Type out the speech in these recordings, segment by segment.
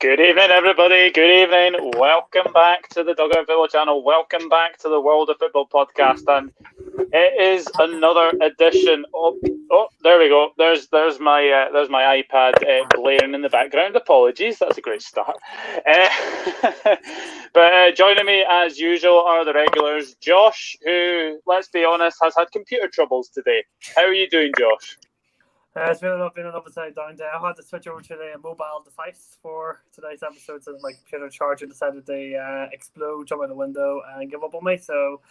Good evening, everybody. Good evening. Welcome back to the Dugout Football channel. Welcome back to the World of Football podcast. And it is another edition of. Oh, there we go. There's my iPad blaring in the background. Apologies. That's a great start. But joining me as usual are the regulars. Josh, who, let's be honest, has had computer troubles today. How are you doing, Josh? It's been an upside down day. I had to switch over to the mobile device for today's episode, so my computer charger decided to explode, jump out the window, and give up on me. So,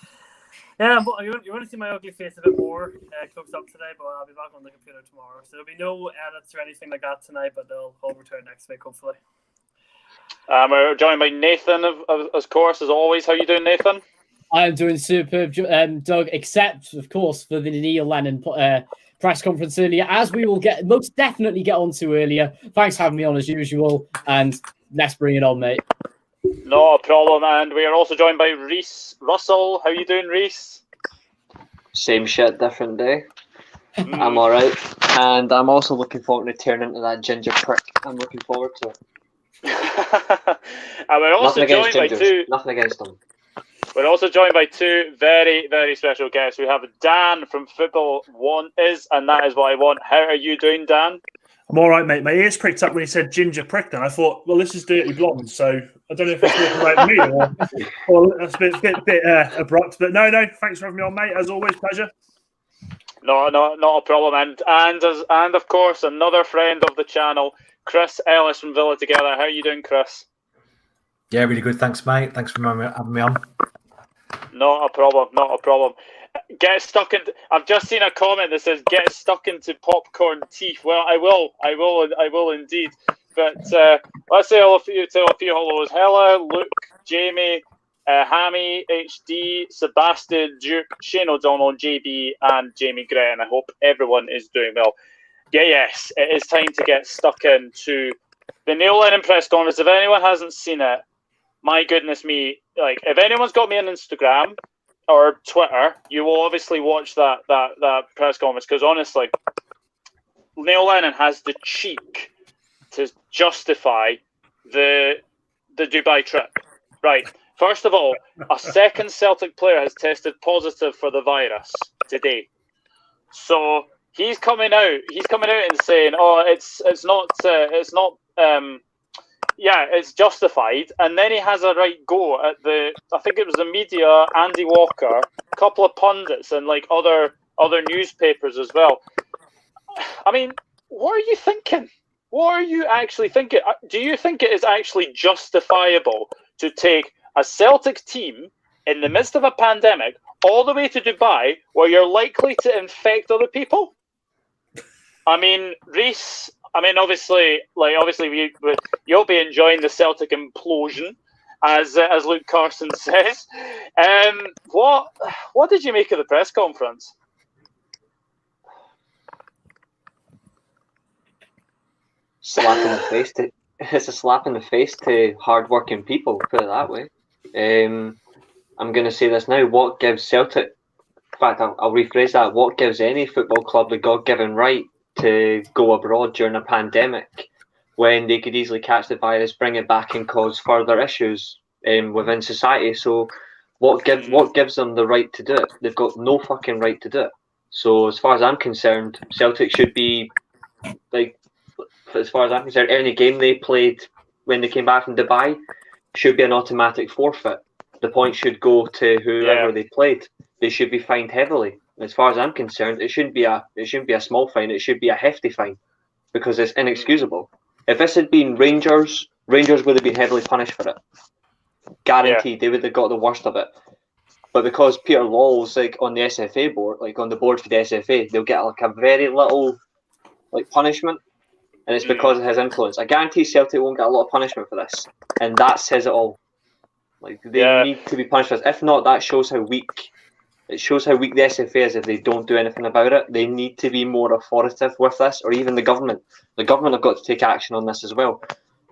yeah, but you want to see my ugly face a bit more close up today, but I'll be back on the computer tomorrow. So there'll be no edits or anything like that tonight, but they'll return next week, hopefully. We're joined by Nathan, of course, as always. How are you doing, Nathan? I'm doing superb, Doug, except, of course, for the Neil Lennon press conference earlier, as we will most definitely get onto earlier. Thanks for having me on as usual, and let's bring it on, mate. Not a problem, and we are also joined by Reece Russell. How are you doing, Reece? Same shit, different day. I'm alright, and I'm also looking forward to turning into that ginger prick. I'm looking forward to it. And we're also joined by Nothing against them. We're also joined by two very, very special guests. We have Dan from Football One and that is what I want. How are you doing, Dan? I'm all right, mate. My ears pricked up when he said ginger prick. Then I thought, well, this is Dirty Blonde, so I don't know if it's talking about me or that's a bit abrupt. But no, thanks for having me on, mate. As always, pleasure. No, not a problem. And of course, another friend of the channel, Chris Ellis from Villa Together. How are you doing, Chris? Yeah, really good. Thanks, mate. Thanks for having me on. Not a problem. Get stuck in. I've just seen a comment that says "get stuck into popcorn teeth." Well, I will indeed. But let's say hello to a few hellos. Hella, Luke, Jamie, Hammy, HD, Sebastian, Duke, Shane O'Donnell, JB, and Jamie Gray. And I hope everyone is doing well. Yes, it is time to get stuck into the Neil Lennon press conference. If anyone hasn't seen it, my goodness me, like, if anyone's got me on Instagram or Twitter, you will obviously watch that press conference, because honestly, Neil Lennon has the cheek to justify the Dubai trip. Right. First of all, a second Celtic player has tested positive for the virus today. So he's coming out and saying, "Oh, it's justified," and then he has a right go at I think it was the media, Andy Walker, a couple of pundits, and like other newspapers as well. I mean, what are you thinking? What are you actually thinking? Do you think it is actually justifiable to take a Celtic team in the midst of a pandemic all the way to Dubai, where you're likely to infect other people? I mean, Reece. I mean, obviously, you'll be enjoying the Celtic implosion, as Luke Carson says. What did you make of the press conference? Slap in the face. It's a slap in the face to hard-working people. Put it that way. I'm going to say this now. What gives Celtic? In fact, I'll rephrase that. What gives any football club the God-given right to go abroad during a pandemic when they could easily catch the virus, bring it back, and cause further issues within society? So what gives them the right to do it? They've got no fucking right to do it. So as far as I'm concerned, Celtic should be, like, as far as I'm concerned, any game they played when they came back from Dubai should be an automatic forfeit. The points should go to whoever they played. They should be fined heavily. As far as I'm concerned, it shouldn't be a small fine. It should be a hefty fine, because it's inexcusable. If this had been Rangers would have been heavily punished for it. Guaranteed, they would have got the worst of it. But because Peter Lawwell's like on the SFA board, like on the board for the SFA, they'll get like a very little like punishment, and it's because of his influence. I guarantee Celtic won't get a lot of punishment for this, and that says it all. Like, they need to be punished for this. If not, that shows how weak. It shows how weak the SFA is if they don't do anything about it. They need to be more authoritative with this, or even the government. The government have got to take action on this as well.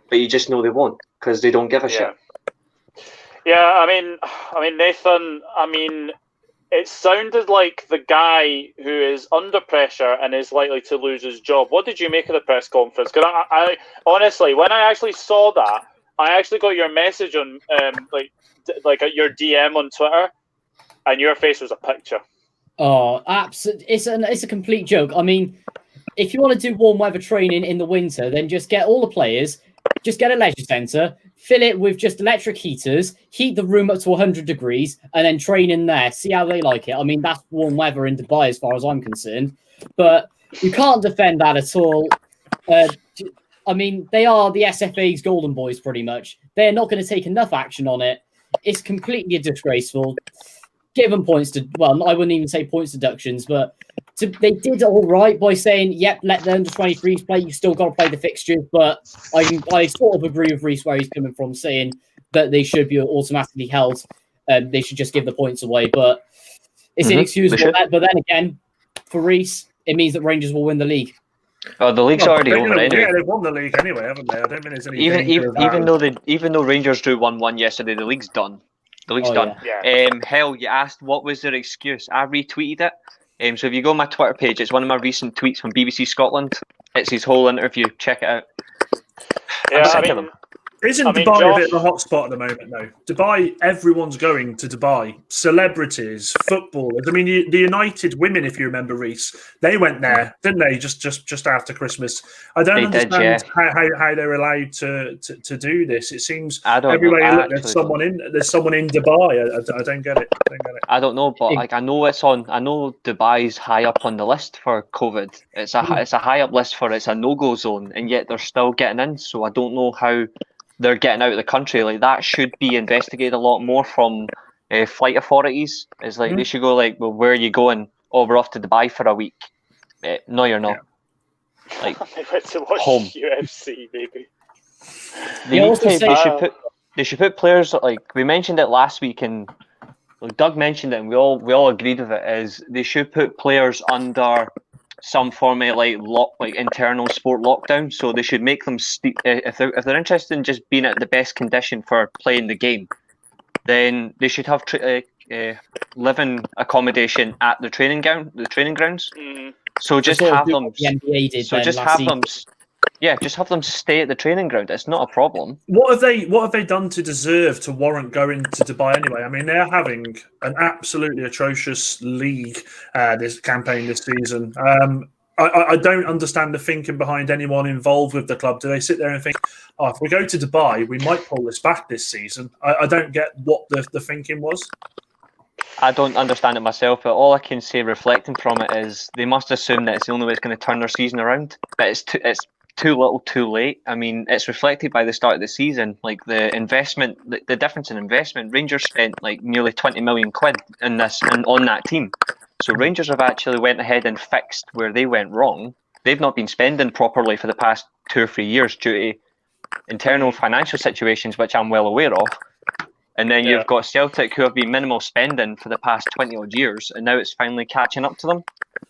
But you just know they won't, because they don't give a shit. Yeah, I mean, Nathan. I mean, it sounded like the guy who is under pressure and is likely to lose his job. What did you make of the press conference? Because I honestly, when I actually saw that, I actually got your message on like your DM on Twitter, and your face was a picture. Oh, absolutely! It's a complete joke. I mean, if you want to do warm weather training in the winter, then just get all the players, just get a leisure centre, fill it with just electric heaters, heat the room up to 100 degrees, and then train in there. See how they like it. I mean, that's warm weather in Dubai as far as I'm concerned. But you can't defend that at all. I mean, they are the SFA's golden boys, pretty much. They're not going to take enough action on it. It's completely disgraceful. Give them points to, well, I wouldn't even say points deductions, but they did all right by saying, yep, let the under-23s play. You still got to play the fixtures, but I sort of agree with Reece where he's coming from, saying that they should be automatically held. They should just give the points away, but it's inexcusable. But then again, for Reece, it means that Rangers will win the league. Oh, the league's already over anyway. Yeah, they've won the league anyway, haven't they? I don't think there's any even though Rangers drew 1-1 yesterday, the league's done. The league's done. Yeah. Hell, you asked what was their excuse. I retweeted it. So if you go on my Twitter page, it's one of my recent tweets from BBC Scotland. It's his whole interview. Check it out. Yeah, Isn't Dubai a bit of a hotspot at the moment, though? Dubai, everyone's going to Dubai. Celebrities, footballers. I mean, the United women, if you remember, Reece, they went there, didn't they? Just after Christmas. I don't understand how they're allowed to do this. It seems everywhere you look, there's someone in Dubai. I don't get it. I don't know, but I know it's on. I know Dubai's high up on the list for COVID. It's a high up list for it's a no-go zone, and yet they're still getting in. So I don't know how they're getting out of the country. Like, that should be investigated a lot more from flight authorities. It's like they should go like, well, where are you going? Oh, we're off to Dubai for a week. No, you're not. Yeah. Like, I went to watch home. UFC, baby. They should put players, like we mentioned it last week, and Doug mentioned it, and we all agreed with it. Is they should put players under some form of like internal sport lockdown. So they should make them if they're interested in just being at the best condition for playing the game, then they should have living accommodation at the training grounds. Mm-hmm. So just have them. Just have them stay at the training ground. It's not a problem. What have they done to deserve to warrant going to Dubai anyway? I mean, they're having an absolutely atrocious league this campaign this season. I don't understand the thinking behind anyone involved with the club. Do they sit there and think, oh, if we go to Dubai, we might pull this back this season? I don't get what the thinking was. I don't understand it myself, but all I can say reflecting from it is they must assume that it's the only way it's going to turn their season around. But it's too little, too late. I mean, it's reflected by the start of the season. Like the investment, the difference in investment. Rangers spent like nearly 20 million quid in this and on that team. So Rangers have actually went ahead and fixed where they went wrong. They've not been spending properly for the past 2 or 3 years due to internal financial situations, which I'm well aware of. And then you've got Celtic, who have been minimal spending for the past 20 odd years, and now it's finally catching up to them.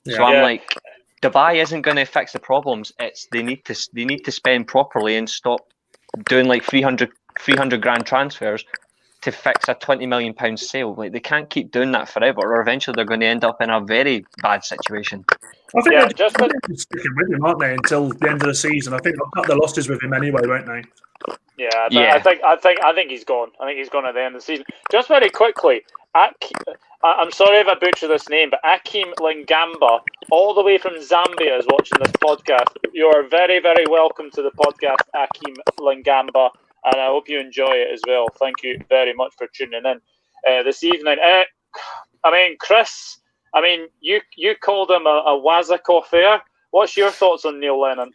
So I'm like, Dubai isn't going to fix the problems. It's they need to spend properly and stop doing like 300 grand transfers to fix a £20 million sale. Like, they can't keep doing that forever, or eventually they're going to end up in a very bad situation. I think they're sticking with him, aren't they, until the end of the season? I think they'll cut their losses with him anyway, won't they? I think he's gone. I think he's gone at the end of the season. Just very quickly, I'm sorry if I butcher this name, but Akim Lingamba, all the way from Zambia, is watching this podcast. You are very, very welcome to the podcast, Akim Lingamba, and I hope you enjoy it as well. Thank you very much for tuning in this evening. I mean, Chris, you called him a Wazak there. What's your thoughts on Neil Lennon?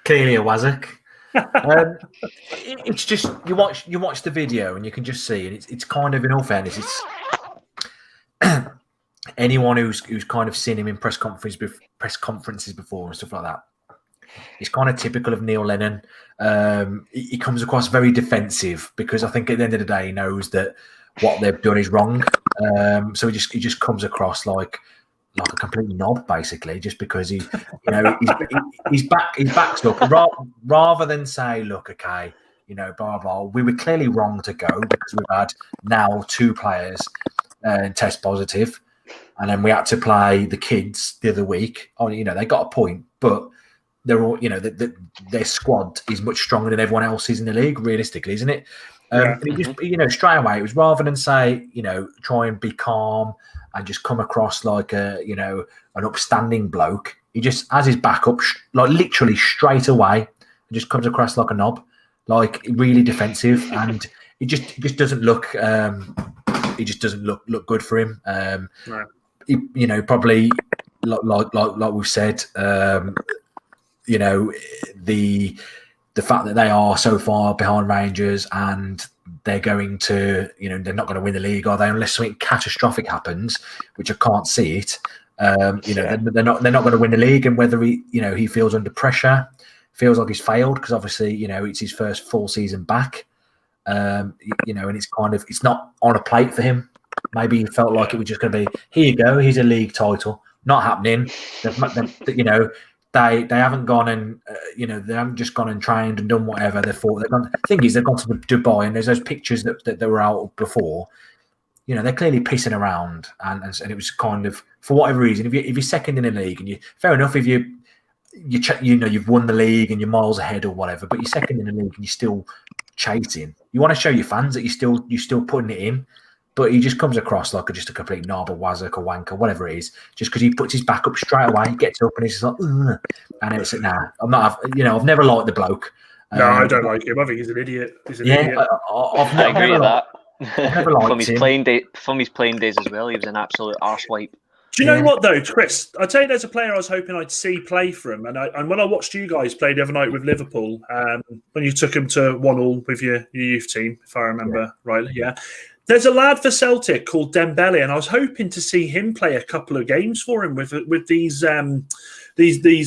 Clearly a Wazak. It's just you watch the video and you can just see, and it's kind of, in all fairness, it's anyone who's kind of seen him in press conferences before and stuff like that. It's kind of typical of Neil Lennon. He comes across very defensive because I think at the end of the day he knows that what they've done is wrong. So he just comes across like a complete knob, basically, just because he's backed up. Rather than say, look, okay, blah blah, we were clearly wrong to go because we've had now 2 players test positive, and then we had to play the kids the other week. Oh, they got a point, but they're all, their squad is much stronger than everyone else's in the league, realistically, isn't it? And it just, straight away, it was rather than say, try and be calm and just come across like an upstanding bloke. He just has his back up, like literally straight away, and just comes across like a knob, like really defensive, and it just doesn't look. It just doesn't look good for him. Probably like we've said. The fact that they are so far behind Rangers and they're going to, they're not going to win the league, are they? Unless something catastrophic happens, which I can't see it. They're not going to win the league, and whether he feels under pressure, feels like he's failed because obviously it's his first full season back. And it's not on a plate for him. Maybe he felt like it was just going to be, here you go, here's a league title. Not happening. They haven't gone and they haven't just gone and trained and done whatever they thought they've gone. The thing is, they've gone to Dubai, and there's those pictures that were out before. They're clearly pissing around, and it was kind of, for whatever reason, if you're second in the league, and fair enough if you've won the league and you're miles ahead or whatever, but you're second in the league and you're still chasing. You want to show your fans that you're still putting it in. But he just comes across like just a complete knob, a wazzock, a wanker, whatever it is. Just because he puts his back up straight away, he gets up and he's just like, ugh. And it's like, nah, I'm not. I've never liked the bloke. No, I don't like him. I think he's an idiot. Idiot. I agree with that. I've never liked from his playing days as well, he was an absolute arsewipe. Do you know what though, Chris? I'd tell you, there's a player I was hoping I'd see play for him, and when I watched you guys play the other night with Liverpool, when you took him to 1-1 with your youth team, if I remember rightly, yeah. There's a lad for Celtic called Dembele, and I was hoping to see him play a couple of games for him with these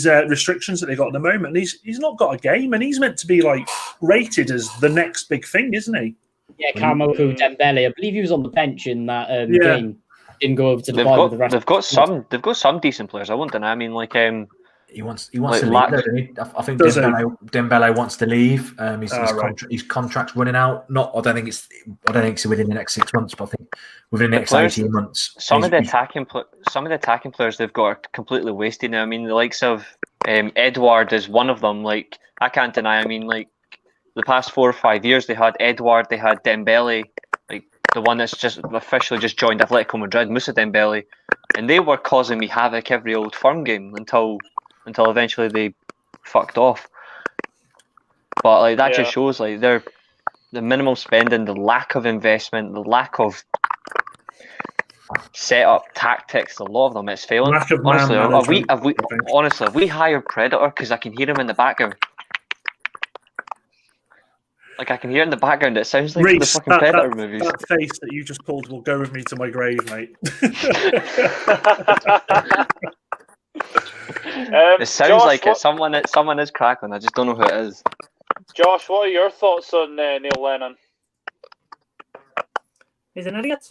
restrictions that they got at the moment. And he's not got a game, and he's meant to be like rated as the next big thing, isn't he? Yeah, Kamoko Dembele. I believe he was on the bench in that game. Didn't go over to Dubai with the rest. They've got some decent players. I won't deny. I mean, he wants to leave, doesn't he? I think Dembele wants to leave. His contract's running out. I don't think it's within the next 6 months, but I think within the next 18 months. Some of the attacking players they've got are completely wasted now. I mean, the likes of Edouard is one of them. Like, I can't deny. I mean, like, the past 4 or 5 years, they had Edouard, they had Dembele, like the one that's just officially just joined Atletico Madrid, Moussa Dembele, and they were causing me havoc every Old Firm game until eventually they fucked off. But like that just shows like the minimal spending, the lack of investment, the lack of set up tactics. A lot of them, it's failing. Honestly, have we hired Predator? Because I can hear him in the background. Like, I can hear in the background, it sounds like Reece, the fucking Predator movies. That face that you just pulled will go with me to my grave, mate. It sounds Josh, like it's someone is cracking. I just don't know who it is. Josh, what are your thoughts on Neil Lennon? He's an idiot.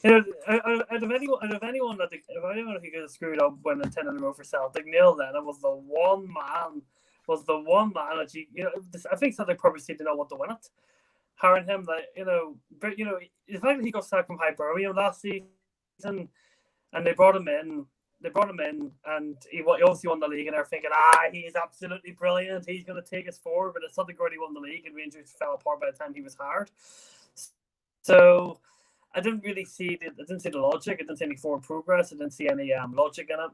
Out of anyone who could have screwed up winning 10 in a row for Celtic, Neil Lennon was the one man. That I think Celtic probably didn't know what to win it. Hiring him, the fact that he got sacked from Hibernian last season, and they brought him in, and he obviously won the league, and they're thinking, he's absolutely brilliant. He's going to take us forward. But it's Celtic already won the league, and Rangers fell apart by the time he was hired. So I didn't see the logic. I didn't see any forward progress. I didn't see any logic in it.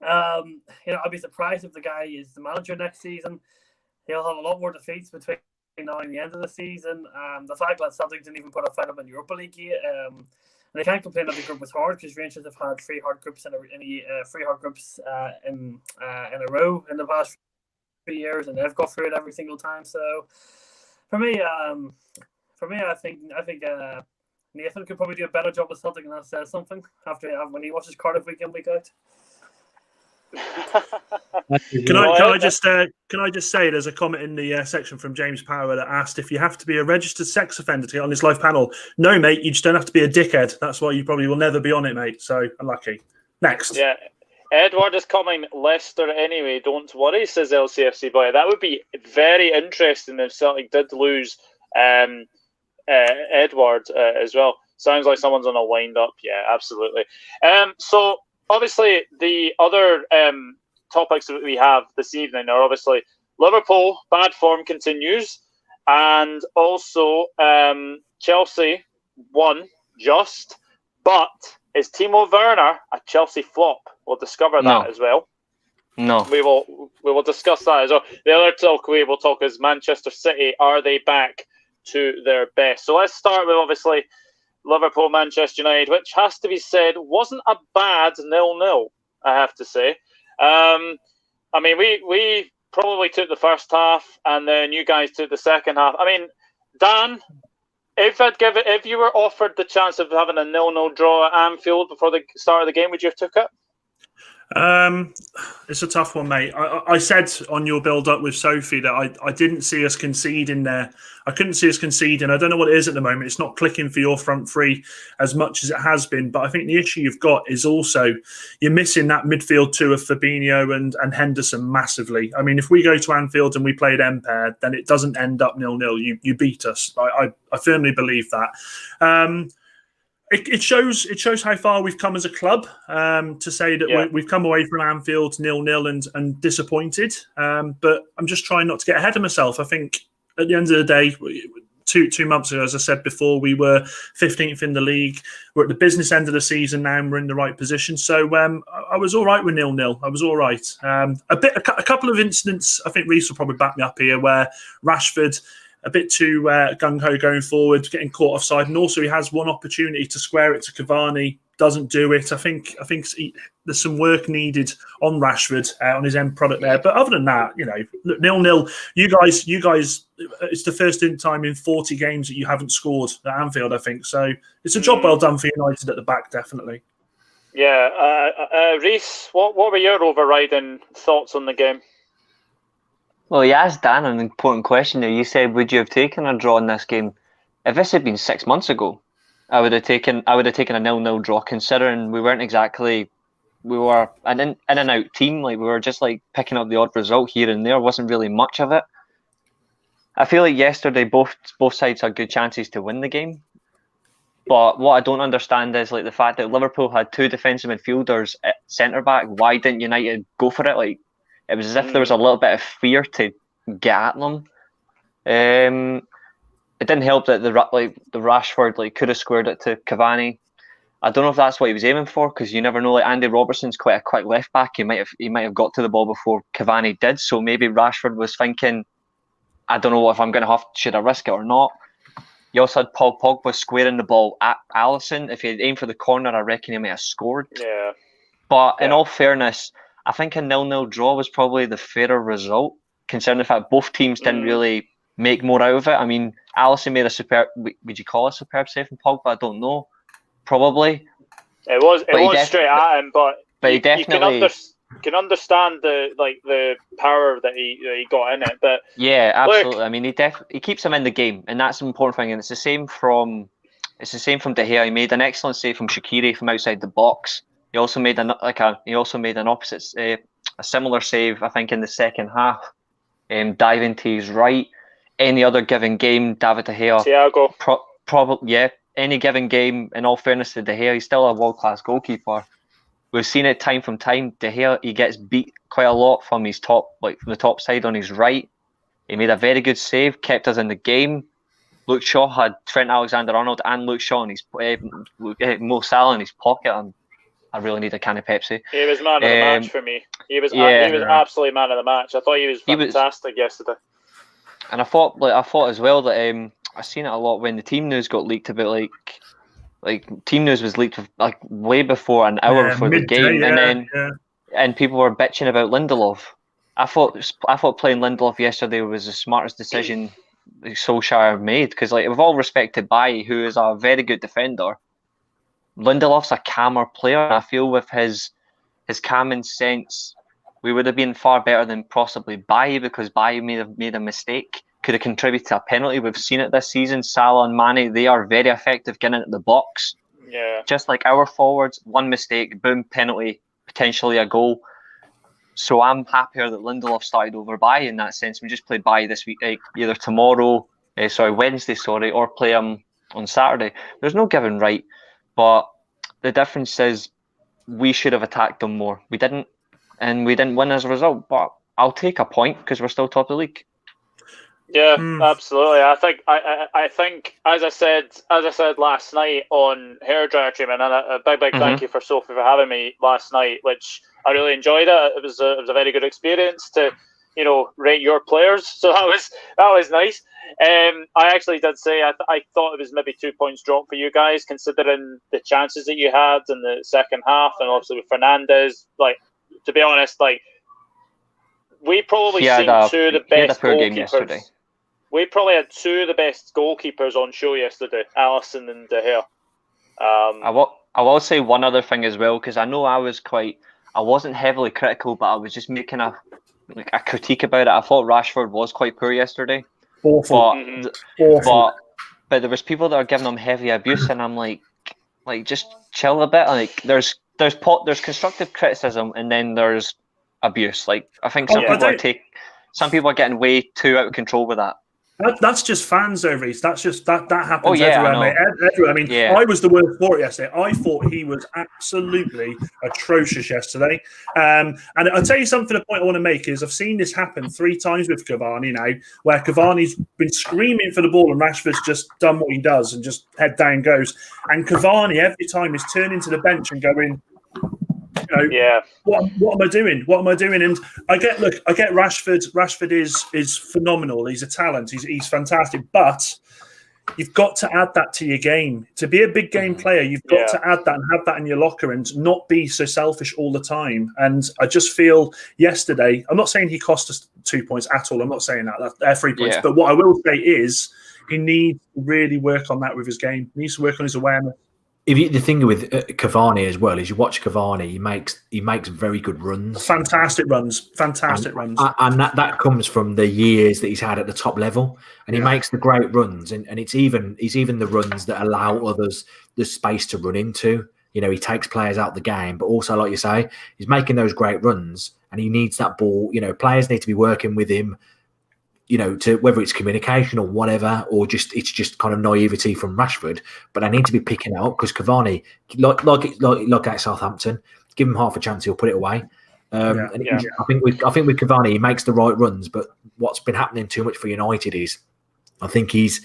I'd be surprised if the guy is the manager next season. He'll have a lot more defeats between now and the end of the season. The fact that Celtic didn't even put a fight up in Europa League yet, and they can't complain that the group was hard because Rangers have had 3 hard groups in a row in the past 3 years, and they've got through it every single time. So for me, I think Nathan could probably do a better job with Celtic, and that says something when he watches Cardiff week in, week out. Can I just say there's a comment in the section from James Power that asked if you have to be a registered sex offender to get on this live panel. No, mate, you just don't have to be a dickhead. That's why you probably will never be on it, mate. So unlucky. Next. Yeah. Edward is coming. Leicester anyway. Don't worry, says LCFC boy. That would be very interesting if Celtic did lose Edward as well. Sounds like someone's on a wind-up. Yeah, absolutely. So, obviously, the other topics that we have this evening are obviously Liverpool, bad form continues, and also Chelsea won just, but is Timo Werner a Chelsea flop? We'll discover that as well. No. We will discuss that as well. The other talk we will talk is Manchester City. Are they back to their best? So let's start with obviously Liverpool, Manchester United, which has to be said wasn't a bad 0-0, I have to say. I mean, we probably took the first half, and then you guys took the second half. I mean, Dan, if you were offered the chance of having a 0-0 draw at Anfield before the start of the game, would you have took it? It's a tough one, mate. I said on your build-up with Sophie that I didn't see us conceding there. I couldn't see us conceding. I don't know what it is at the moment. It's not clicking for your front three as much as it has been. But I think the issue you've got is also you're missing that midfield two of Fabinho and Henderson massively. I mean, if we go to Anfield and we played impaired, then it doesn't end up 0-0. You beat us. I firmly believe that. It shows how far we've come as a club to say that we've come away from Anfield 0-0 and disappointed. But I'm just trying not to get ahead of myself. I think at the end of the day, two months ago, as I said before, we were 15th in the league. We're at the business end of the season now, and we're in the right position. So I was all right with 0-0. I was all right. A couple of incidents, I think Reece will probably back me up here, where Rashford a bit too gung-ho going forward, getting caught offside, and also he has one opportunity to square it to Cavani, doesn't do it. I think there's some work needed on Rashford on his end product there. But other than that, 0-0. You guys, it's the first time in 40 games that you haven't scored at Anfield, I think. So it's a job well done for United at the back, definitely. Yeah, Reece, what were your overriding thoughts on the game? Well, you asked Dan an important question there. You said, would you have taken a draw in this game? If this had been 6 months ago, I would have taken a 0-0 draw, considering we were an in and out team. Like, we were just like picking up the odd result here and there. Wasn't really much of it. I feel like yesterday both sides had good chances to win the game. But what I don't understand is like the fact that Liverpool had two defensive midfielders at centre back. Why didn't United go for it? Like, it was as if there was a little bit of fear to get at them. It didn't help that the Rashford could have squared it to Cavani. I don't know if that's what he was aiming for, because you never know. Like, Andy Robertson's quite a quick left back. He might have got to the ball before Cavani did. So maybe Rashford was thinking, I don't know if I'm going to should I risk it or not. You also had Paul Pogba squaring the ball at Alisson. If he had aimed for the corner, I reckon he might have scored. Yeah. But in all fairness, I think a 0-0 draw was probably the fairer result, considering the fact both teams didn't really make more out of it. I mean, Alisson made a superb, would you call it a superb save from Pogba? I don't know. Probably. It was straight at him, but he definitely... You can understand the power that he got in it. But yeah, absolutely. Look, I mean, he keeps him in the game, and that's an important thing. And it's the same from De Gea. He made an excellent save from Shaqiri from outside the box. He also made an opposite, a similar save, I think, in the second half, diving to his right. Any other given game, David De Gea, Thiago, any given game. In all fairness to De Gea, he's still a world-class goalkeeper. We've seen it time from time. De Gea, he gets beat quite a lot from his from the top side on his right. He made a very good save, kept us in the game. Luke Shaw had Trent Alexander-Arnold and Luke Shaw in his Mo Salah in his pocket. And I really need a can of Pepsi. He was man of the match for me. He was absolutely man of the match. I thought he was fantastic yesterday. And I thought as well that I seen it a lot when the team news got leaked about team news was leaked way before an hour before the game, and people were bitching about Lindelof. I thought playing Lindelof yesterday was the smartest decision Solskjaer made, because with all respect to Bailly, who is a very good defender, Lindelof's a calmer player, and I feel with his common sense, we would have been far better than possibly Bailly, because Bailly may have made a mistake, could have contributed to a penalty. We've seen it this season. Salah and Mane, they are very effective getting at the box. Yeah. Just like our forwards, one mistake, boom, penalty, potentially a goal. So I'm happier that Lindelof started over Bailly in that sense. We just played Bailly this week, either Wednesday, or play him on Saturday. There's no given right, but the difference is we should have attacked them more. We didn't, and we didn't win as a result. But I'll take a point because we're still top of the league. Yeah, absolutely. I think as I said last night on hairdryer treatment, and a big thank you for Sophie for having me last night, which I really enjoyed it. It was a very good experience to, rate your players. So that was nice. I actually did say I thought it was maybe 2 points dropped for you guys, considering the chances that you had in the second half, and obviously with Fernandes. Like, to be honest, like, we probably seen two of the best goalkeepers. We probably had two of the best goalkeepers on show yesterday, Alisson and De Gea. I will say one other thing as well, because I know I wasn't heavily critical, but I was just making a critique about it. I thought Rashford was quite poor yesterday. Awful. But there was people that are giving him heavy abuse, and I'm like just chill a bit. Like there's constructive criticism, and then there's abuse. Like I think some people are getting way too out of control with that. That's just fans, though, Reece. That's just that happens everywhere, mate. Everywhere. I mean, I was the worst for it yesterday. I thought he was absolutely atrocious yesterday. And I'll tell you something. The point I want to make is I've seen this happen 3 times with Cavani now, where Cavani's been screaming for the ball and Rashford's just done what he does and just head down goes. And Cavani every time is turning to the bench and going, what am I doing? What am I doing? And I get Rashford. Rashford is phenomenal. He's a talent. He's fantastic. But you've got to add that to your game. To be a big game player, you've got to add that and have that in your locker and not be so selfish all the time. And I just feel yesterday, I'm not saying he cost us 2 points at all. I'm not saying that. They're 3 points. Yeah. But what I will say is he needs to really work on that with his game. He needs to work on his awareness. The thing with Cavani as well is you watch Cavani, he makes very good runs, fantastic runs, and that comes from the years that he's had at the top level, and he makes the great runs, and it's even the runs that allow others the space to run into. He takes players out the game, but also, like you say, he's making those great runs, and he needs that ball. Players need to be working with him. To whether it's communication or whatever, or it's just kind of naivety from Rashford, but I need to be picking out because Cavani, like at Southampton, give him half a chance, he'll put it away. I think with Cavani, he makes the right runs, but what's been happening too much for United is, I think he's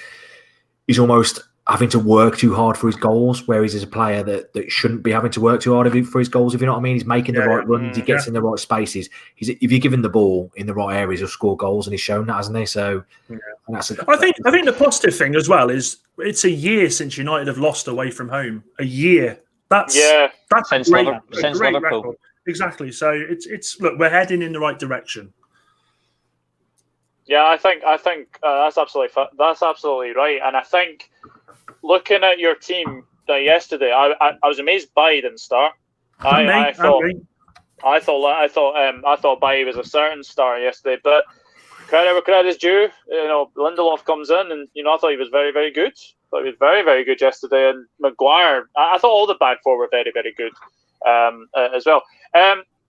almost having to work too hard for his goals, whereas he's a player that shouldn't be having to work too hard for his goals, if you know what I mean. He's making the right runs, he gets in the right spaces. If you give him the ball in the right areas, he'll score goals, and he's shown that, hasn't he? So, I think the positive thing as well is it's a year since United have lost away from home. A year. That's since great Liverpool. Record. Exactly. So it's look, we're heading in the right direction. Yeah, I think that's absolutely right, and I think. Looking at your team yesterday, I was amazed Bailly didn't start. I thought Bailly was a certain start yesterday, but credit where credit is due. Lindelof comes in, and I thought he was very, very good. I thought he was very, very good yesterday. And Maguire, I thought all the back four were very, very good as well.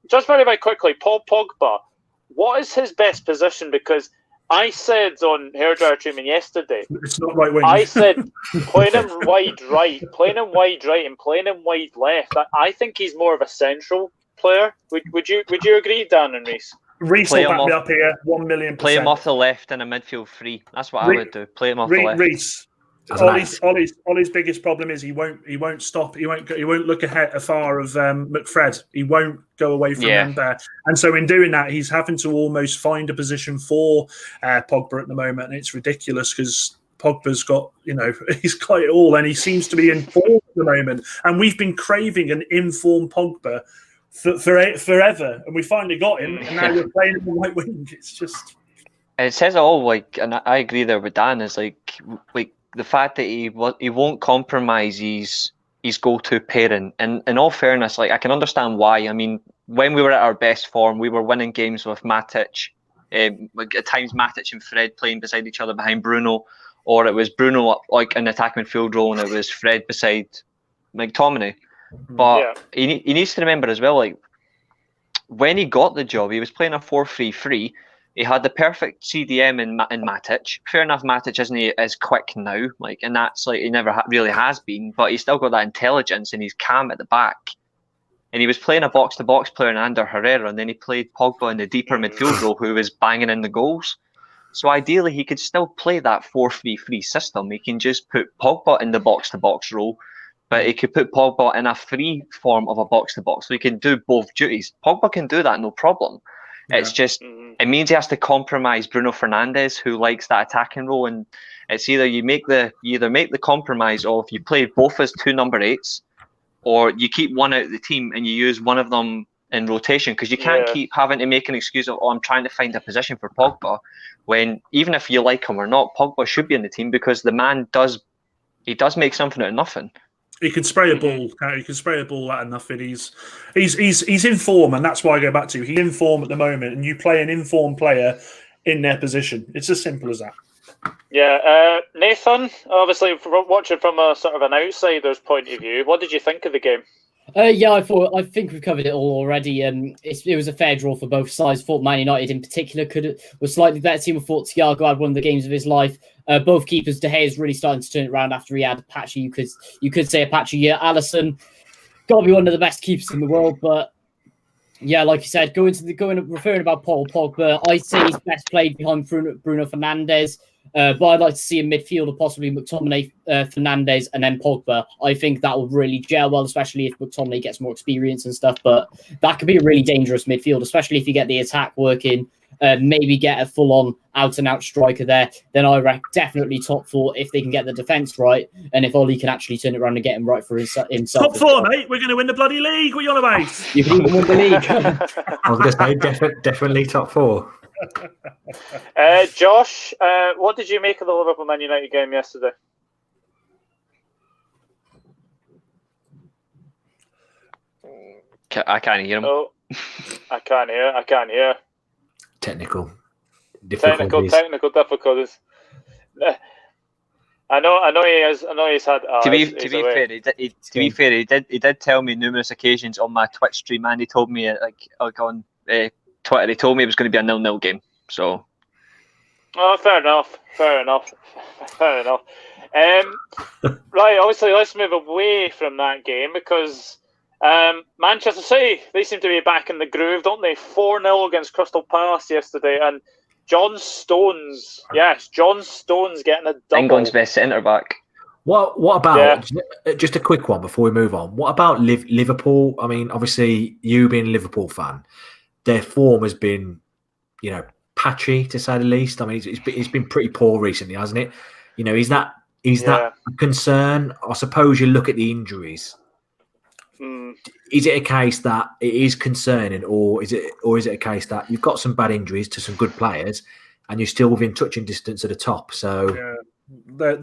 Just very, very quickly, Paul Pogba, what is his best position? Because I said on hairdryer treatment yesterday, it's not right wing. I said playing him wide right, and playing him wide left. I think he's more of a central player. Would you agree, Dan and Reece? Reece will back me up here, 1,000,000%. Play him off the left in a midfield three. That's what I would do. Play him off the left. Reece. Ollie's biggest problem is he won't stop. He won't look afar of McFred. He won't go away from him there. And so in doing that, he's having to almost find a position for Pogba at the moment, and it's ridiculous because Pogba's got he's got it all, and he seems to be in form at the moment. And we've been craving an informed Pogba for forever, and we finally got him, and now we're playing him on right wing. It's just it says it all. And I agree there with Dan. Is like the fact that he won't compromise his go-to pairing. And in all fairness, I can understand why. I mean, when we were at our best form, we were winning games with Matic. At times, Matic and Fred playing beside each other behind Bruno, or it was Bruno up in the attacking midfield role, and it was Fred beside McTominay. But he needs to remember as well, when he got the job, he was playing a 4-3-3. He had the perfect CDM in Matic. Fair enough, Matic isn't as quick now, and that's he never really has been, but he's still got that intelligence and he's calm at the back. And he was playing a box-to-box player in Ander Herrera, and then he played Pogba in the deeper midfield role, who was banging in the goals. So ideally, he could still play that 4-3-3 system. He can just put Pogba in the box-to-box role, but he could put Pogba in a free form of a box-to-box. So he can do both duties. Pogba can do that, no problem. Yeah. It's just, it means he has to compromise Bruno Fernandes, who likes that attacking role. And it's either you make the compromise of you play both as 2 number 8s, or you keep one out of the team and you use one of them in rotation, because you can't keep having to make an excuse of, I'm trying to find a position for Pogba, when even if you like him or not, Pogba should be in the team, because the man does make something out of nothing. He can spray a ball. He can spray a ball out of nothing. He's in form, and that's why I go back to he's in form at the moment. And you play an informed player in their position. It's as simple as that. Yeah, Nathan. Obviously, watching from a sort of an outsider's point of view, what did you think of the game? Yeah, I think we've covered it all already. It was a fair draw for both sides. Thought Man United in particular was slightly better team. I thought Thiago had one of the games of his life. Both keepers, De Gea is really starting to turn it around after he had a patchy. You could say a patchy year. Alisson got to be one of the best keepers in the world, but yeah, like you said, referring about Paul Pogba, I say he's best played behind Bruno Fernandes. But I'd like to see a midfielder, possibly McTominay, Fernandes, and then Pogba. I think that will really gel well, especially if McTominay gets more experience and stuff. But that could be a really dangerous midfield, especially if you get the attack working. Maybe get a full-on out-and-out striker there. Then I reckon definitely top 4 if they can get the defence right, and if Oli can actually turn it around and get him right for himself. Top 4, mate. We're going to win the bloody league. What are you on about? You can even win the league. I was going to say definitely top 4. Josh, what did you make of the Liverpool Man United game yesterday? I can't hear him. Oh, I can't hear. Technical difficulties. I know he's had. To be fair, he did tell me numerous occasions on my Twitch stream, and he told me on Twitter, he told me it was going to be a 0-0 game. So, fair enough. Right, obviously, let's move away from that game, because Manchester City, they seem to be back in the groove, don't they? 4-0 against Crystal Palace yesterday, and John Stones getting a double. England's best centre back. What about just a quick one before we move on? What about Liverpool? I mean, obviously, you being a Liverpool fan, their form has been, patchy to say the least. I mean, it's been pretty poor recently, hasn't it? Is that a concern? I suppose you look at the injuries. Is it a case that it is concerning, or is it a case that you've got some bad injuries to some good players, and you're still within touching distance at the top? So the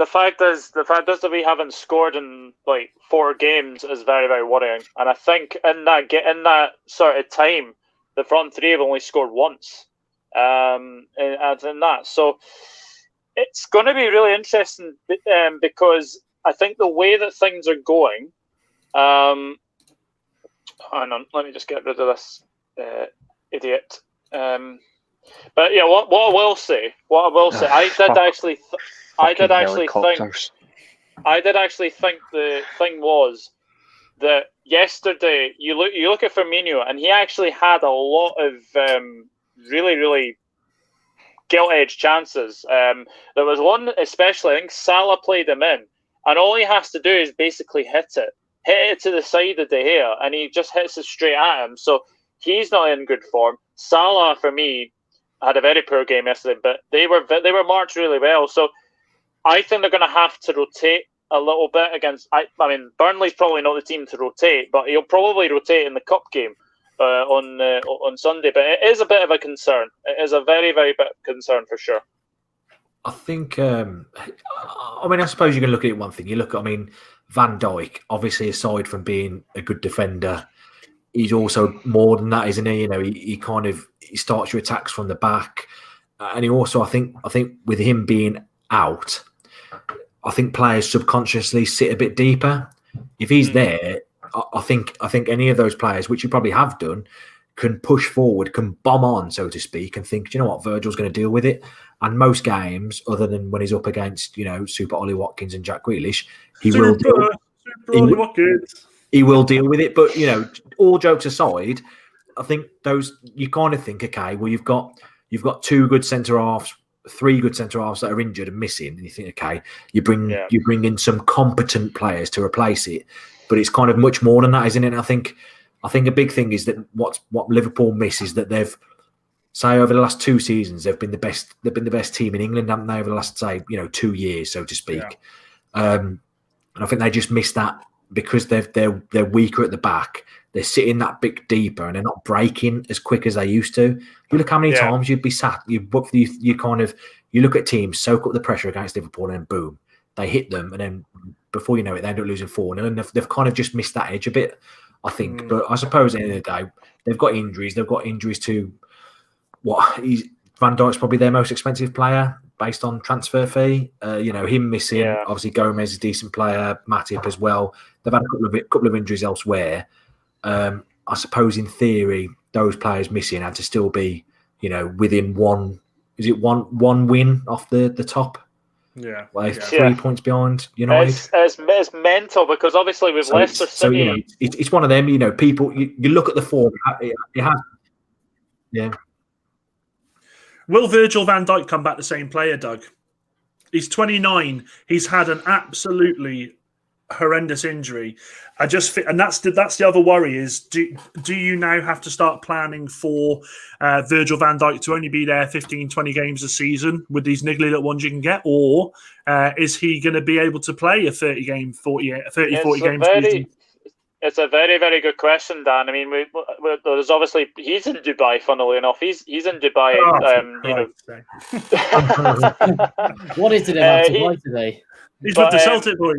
fact is that we haven't scored in 4 games is very, very worrying. And I think in that sort of time, the front 3 have only scored once. And in that, so it's going to be really interesting because I think the way that things are going. Hang on, let me just get rid of this idiot. But yeah, what I will say, I did actually think the thing was that yesterday you look at Firmino, and he actually had a lot of really, really gilt-edged chances. There was one especially, I think Salah played him in, and all he has to do is basically hit it to the side of De Gea, and he just hits it straight at him. So he's not in good form. Salah, for me, had a very poor game yesterday, but they were marked really well. So I think they're going to have to rotate a little bit against. I mean, Burnley's probably not the team to rotate, but he'll probably rotate in the cup game on Sunday. But it is a bit of a concern. It is a very, very bit of concern for sure. I think. I suppose you can look at it one thing. You look at, Van Dijk, obviously, aside from being a good defender, he's also more than that, isn't he? He starts your attacks from the back, and he also, I think with him being out, I think players subconsciously sit a bit deeper. If he's there, I think any of those players, which you probably have done, can push forward, can bomb on, so to speak, and think, do you know what, Virgil's going to deal with it. And most games, other than when he's up against, Super Ollie Watkins and Jack Grealish, he will deal with it. But, all jokes aside, I think you kind of think, okay, well, you've got 2 good centre-halves, 3 good centre-halves that are injured and missing, and you think, okay, you bring in some competent players to replace it. But it's kind of much more than that, isn't it? And I think a big thing is that what Liverpool miss is that they've, say, over the last 2 seasons, they've been the best team in England, haven't they, over the last, say, 2 years, so to speak. Yeah. And I think they just missed that because they're weaker at the back. They're sitting that bit deeper and they're not breaking as quick as they used to. You look how many times you'd be sat. You look at teams, soak up the pressure against Liverpool, and then boom, they hit them, and then before you know it, they end up losing 4-0. And they've kind of just missed that edge a bit, I think. But I suppose at the end of the day, they've got injuries. They've got injuries to Van Dijk's probably their most expensive player based on transfer fee. Him missing. Yeah. Obviously, Gomez is a decent player. Matip as well. They've had a couple of injuries elsewhere. I suppose in theory, those players missing had to still be, within one win off the top. Yeah. 3 points behind United. It's mental because obviously with Leicester City. It's one of them, people, you look at the form, it has. Yeah. Will Virgil van Dijk come back the same player, Doug? He's 29. He's had an absolutely horrendous injury. And that's the other worry is do you now have to start planning for Virgil van Dijk to only be there 15, 20 games a season with these niggly little ones you can get, or is he going to be able to play a 40 game season? It's a very, very good question, Dan. I mean, there's obviously he's in Dubai. Funnily enough, he's in Dubai. What is it about Dubai today? He's with the Celtic boy.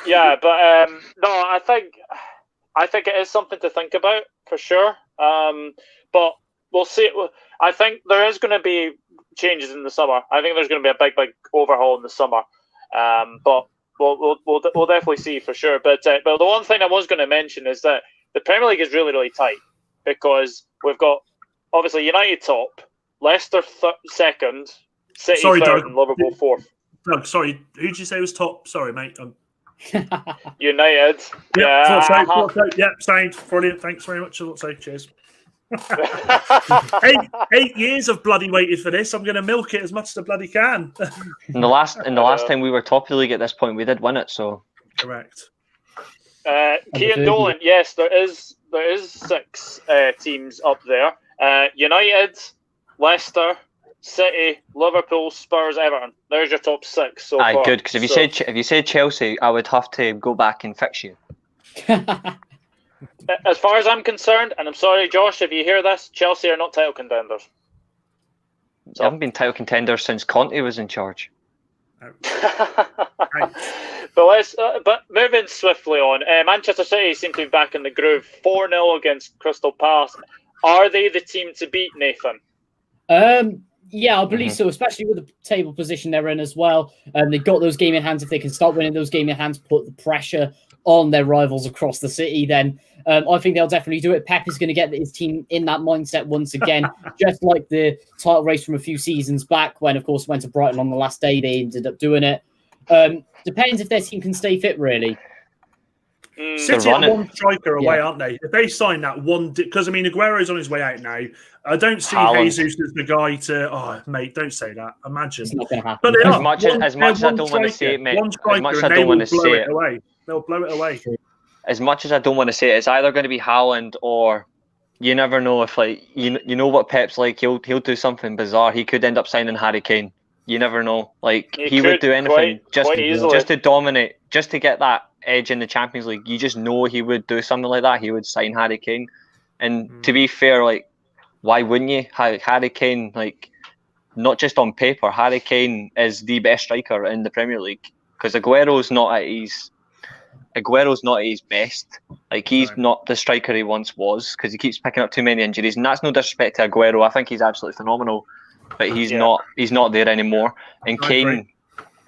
Yeah, but no, I think it is something to think about for sure. But we'll see. I think there is going to be changes in the summer. I think there's going to be a big overhaul in the summer. But we'll definitely see for sure. But the one thing I was going to mention is that the Premier League is really, really tight because we've got obviously United top, Leicester second, City third, Doug, and Liverpool fourth. Doug, sorry, who did you say was top? Sorry, mate. United. Same. Brilliant. Thanks very much. Cheers. 8 years of bloody waited for this. I'm going to milk it as much as I bloody can. And the last time we were top of the league at this point, we did win it. So correct. Kean Dolan, yes, there is 6 teams up there. United, Leicester, City, Liverpool, Spurs, Everton. There's your top 6 so far. Good, because if you said Chelsea, I would have to go back and fix you. As far as I'm concerned, and I'm sorry, Josh, if you hear this, Chelsea are not title contenders. They haven't been title contenders since Conte was in charge. But moving swiftly on, Manchester City seem to be back in the groove. 4-0 against Crystal Palace. Are they the team to beat, Nathan? Yeah, I believe so, especially with the table position they're in as well. They've got those game in hands. If they can start winning those game in hands, put the pressure on their rivals across the city, then I think they'll definitely do it. Pep is going to get his team in that mindset once again, just like the title race from a few seasons back when, of course, went to Brighton on the last day. They ended up doing it. Depends if their team can stay fit, really. City are one striker away, aren't they? If they sign that one, because I mean, Aguero's on his way out now. I don't see Jesus as the guy to. Oh, mate, don't say that. Imagine. It's not going to happen. But as much as I don't want to say it, mate. As much as I don't want to say it away. They'll blow it away. As much as I don't want to say it, it's either going to be Haaland or you never know if you know what Pep's like. He'll do something bizarre. He could end up signing Harry Kane. You never know. He would do anything just to dominate, just to get that edge in the Champions League. You just know he would do something like that. He would sign Harry Kane. And to be fair, why wouldn't you? Harry Kane, not just on paper, Harry Kane is the best striker in the Premier League because Aguero's not at his best. He's not the striker he once was because he keeps picking up too many injuries. And that's no disrespect to Aguero. I think he's absolutely phenomenal, but he's not there anymore. And Kane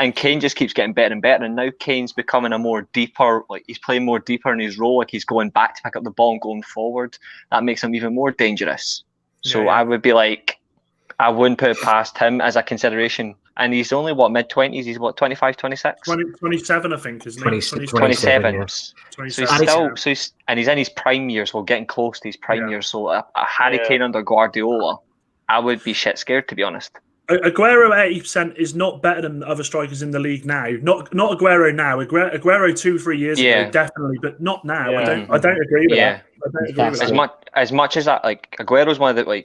And Kane just keeps getting better and better, and now Kane's becoming a more deeper, like he's playing more deeper in his role, like he's going back to pick up the ball and going forward. That makes him even more dangerous. So I would be like, I wouldn't put it past him as a consideration. And he's only, mid-20s? He's 25, 26? 27, I think, isn't he? 27. Yeah. So he's still, and he's in his prime years, or getting close to his prime years. So a Harry Kane under Guardiola, I would be shit scared, to be honest. Aguero at 80% is not better than other strikers in the league now. Not Aguero now. Aguero 2-3 years ago, definitely, but not now. Yeah. I don't agree with that. I don't agree with that. As much as that, like Aguero's one of the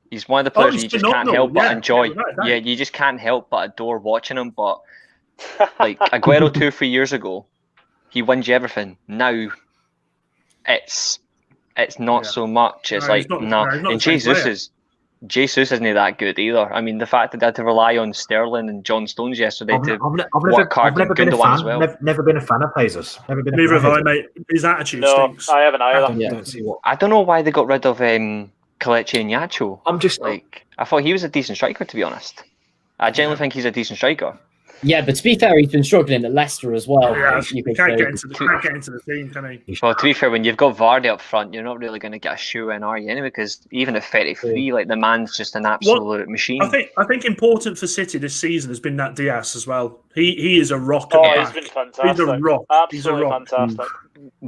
he's one of the players you just can't help but enjoy. Yeah, you just can't help but adore watching him. But like Aguero 2-3 years ago, he wins you everything. Now it's not so much. It's and Jesus isn't that good either. I mean, the fact that they had to rely on Sterling and John Stones yesterday I've never been a fan. as well. Never been a fan of Jesus. Neither have I, mate. His attitude stinks. I haven't either. I don't know why they got rid of Kelechi Iheanacho. I'm just I thought he was a decent striker, to be honest. I genuinely think he's a decent striker. Yeah, but to be fair, he's been struggling at Leicester as well. Yeah, he can't get into the team, can he? Well, to be fair, when you've got Vardy up front, you're not really going to get a shoe in, are you? Anyway, because even at 33, like the man's just an absolute machine. I think important for City this season has been that Diaz as well. He is a rock. At the back. He's been fantastic. He's a rock. Absolutely fantastic.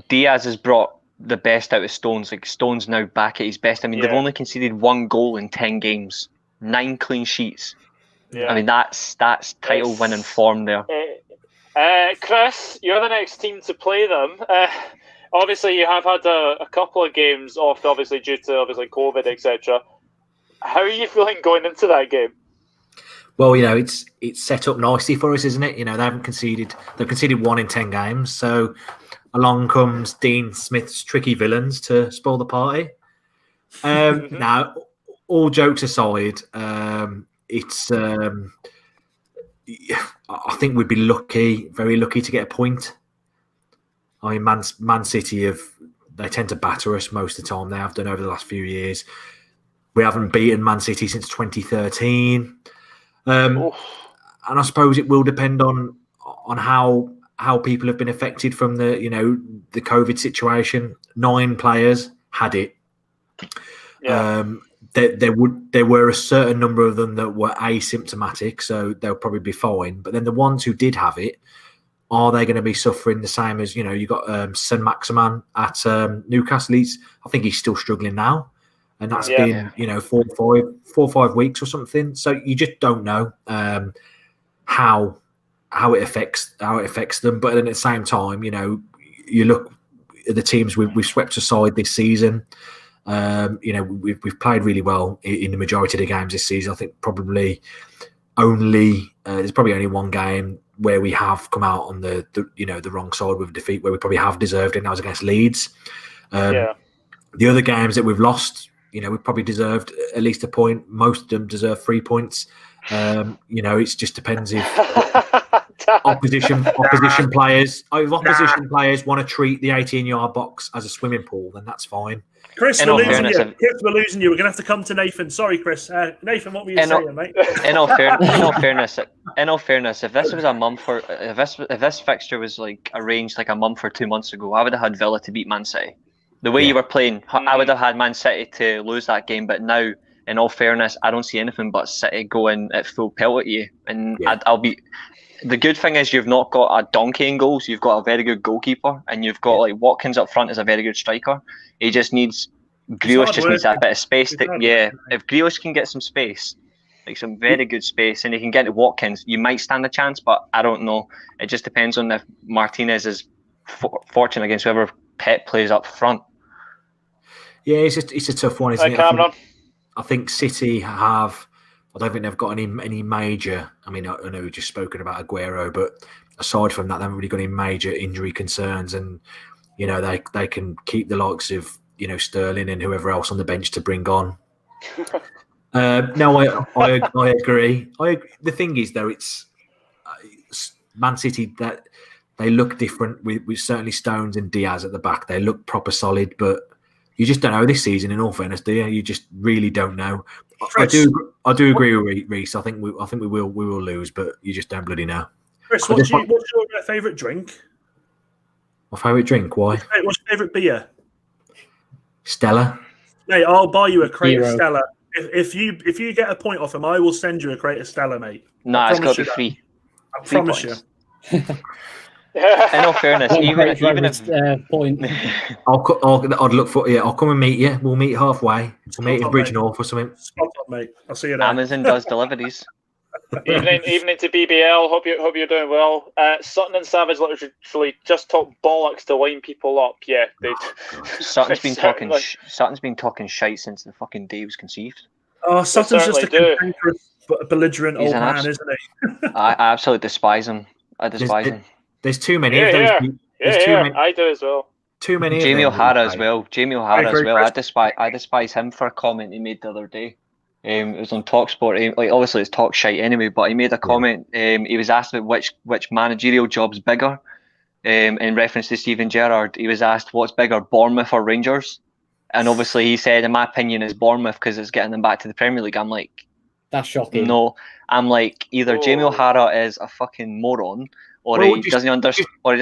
Diaz has brought the best out of Stones. Like Stones now back at his best. I mean, they've only conceded 1 goal in 10 games, 9 clean sheets. Yeah. I mean, that's title winning form there. Chris, you're the next team to play them. Obviously, you have had a couple of games off, obviously due to COVID, etc. How are you feeling going into that game? Well, it's set up nicely for us, isn't it? They haven't conceded. They've conceded 1 in 10 games. So along comes Dean Smith's tricky villains to spoil the party. Now, all jokes aside, it's I think we'd be very lucky to get a point. I mean, Man City they tend to batter us most of the time. They have done over the last few years. We haven't beaten Man City since 2013, and I suppose it will depend on how people have been affected from the the COVID situation. 9 players had it. Yeah. There were a certain number of them that were asymptomatic, so they'll probably be fine. But then the ones who did have it, are they going to be suffering the same as you got Saint-Maximin at Newcastle? I think he's still struggling now, and that's been 4 or 5 weeks or something. So you just don't know how it affects them. But then at the same time, you look at the teams we've swept aside this season. We've played really well in the majority of the games this season. I think probably there's probably only 1 game where we have come out on the wrong side with a defeat where we probably have deserved it. And that was against Leeds. The other games that we've lost, we probably deserved at least a point. Most of them deserve 3 points. It just depends if opposition players want to treat the 18-yard box as a swimming pool, then that's fine. Chris, we're losing you. We're going to have to come to Nathan. Sorry, Chris. Nathan, what were you saying, mate? In all fairness, if this was a month if this fixture was arranged a month or 2 months ago, I would have had Villa to beat Man City. The way you were playing, I would have had Man City to lose that game. But now, in all fairness, I don't see anything but City going at full pelt at you. And I'll be. The good thing is you've not got a donkey in goals. You've got a very good goalkeeper, and you've got Watkins up front as a very good striker. He just needs Grealish needs that bit of space. If Grealish can get some space, some very good space, and he can get to Watkins, you might stand a chance. But I don't know. It just depends on if Martinez is fortunate against whoever Pep plays up front. Yeah, it's a tough one, isn't it? I think City have. I don't think they've got any major. I mean, I know we've just spoken about Aguero, but aside from that, they haven't really got any major injury concerns, and they can keep the likes of Sterling and whoever else on the bench to bring on. No, I agree. The thing is, though, it's Man City that they look different with certainly Stones and Diaz at the back. They look proper solid, but you just don't know this season. In all fairness, do you? You just really don't know. I do agree with Reece. I think we will lose, but you just don't bloody know. Chris, what's your favourite drink? My favourite drink? Why? What's your favourite beer? Stella. Mate, I'll buy you a crate of Hero. Stella. If you get a point off him, I will send you a crate of Stella, mate. Nah, it's got to be free. I promise you. In all fairness, even if point. I'd look for I'll come and meet you. We'll meet halfway. We'll meet in Bridge North or something. Spot on, mate. I'll see you there. Amazon does deliveries. Evening to BBL. Hope you're doing well. Sutton and Savage literally just talk bollocks to wind people up. Yeah, they. Sutton's been talking. Sutton's been talking shite since the fucking day he was conceived. Oh, Sutton's just a cantankerous, belligerent old man, isn't he? I absolutely despise him. I despise him. There's too many of those. Yeah, I do as well. Too many. Jamie O'Hara as well. I despise him for a comment he made the other day. It was on TalkSport. Like obviously it's talk shite anyway, but he made a comment. He was asked about which managerial job's bigger. In reference to Steven Gerrard, he was asked what's bigger, Bournemouth or Rangers, and obviously he said, in my opinion, is Bournemouth because it's getting them back to the Premier League. I'm like, that's shocking. No, I'm like either Jamie O'Hara is a fucking moron. Or he doesn't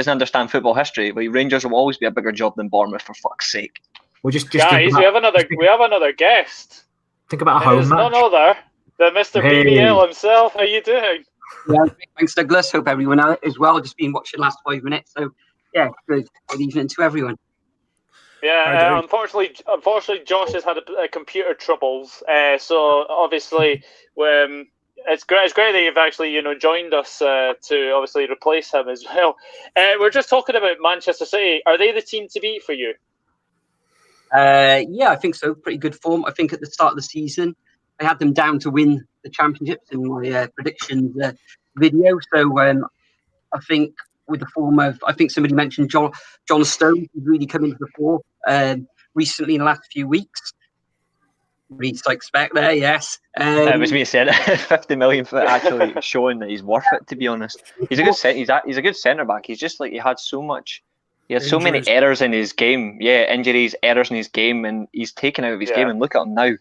understand football history. But Rangers will always be a bigger job than Bournemouth, for fuck's sake. Well, just guys, we have another guest. Think about a home match. None other than Mr. BBL himself. How you doing? Yeah, thanks, Douglas. Hope everyone is well. Just been watching the last 5 minutes. So, yeah, good evening to everyone. Yeah, unfortunately, Josh has had computer troubles. So obviously, it's great that you've actually joined us to obviously replace him as well. We're just talking about Manchester City. Are they the team to beat for you? Yeah, I think so. Pretty good form. I think at the start of the season, I had them down to win the championships in my predictions video. So I think with the form of, I think somebody mentioned John Stones, who's really come into the fore recently in the last few weeks. Reece, I expect there, yes. It was me who said it. 50 million for actually showing that he's worth it. To be honest, he's a good centre back. He's just like he had so many errors in his game. Yeah, injuries, errors in his game, and he's taken out of his game. And look at him now.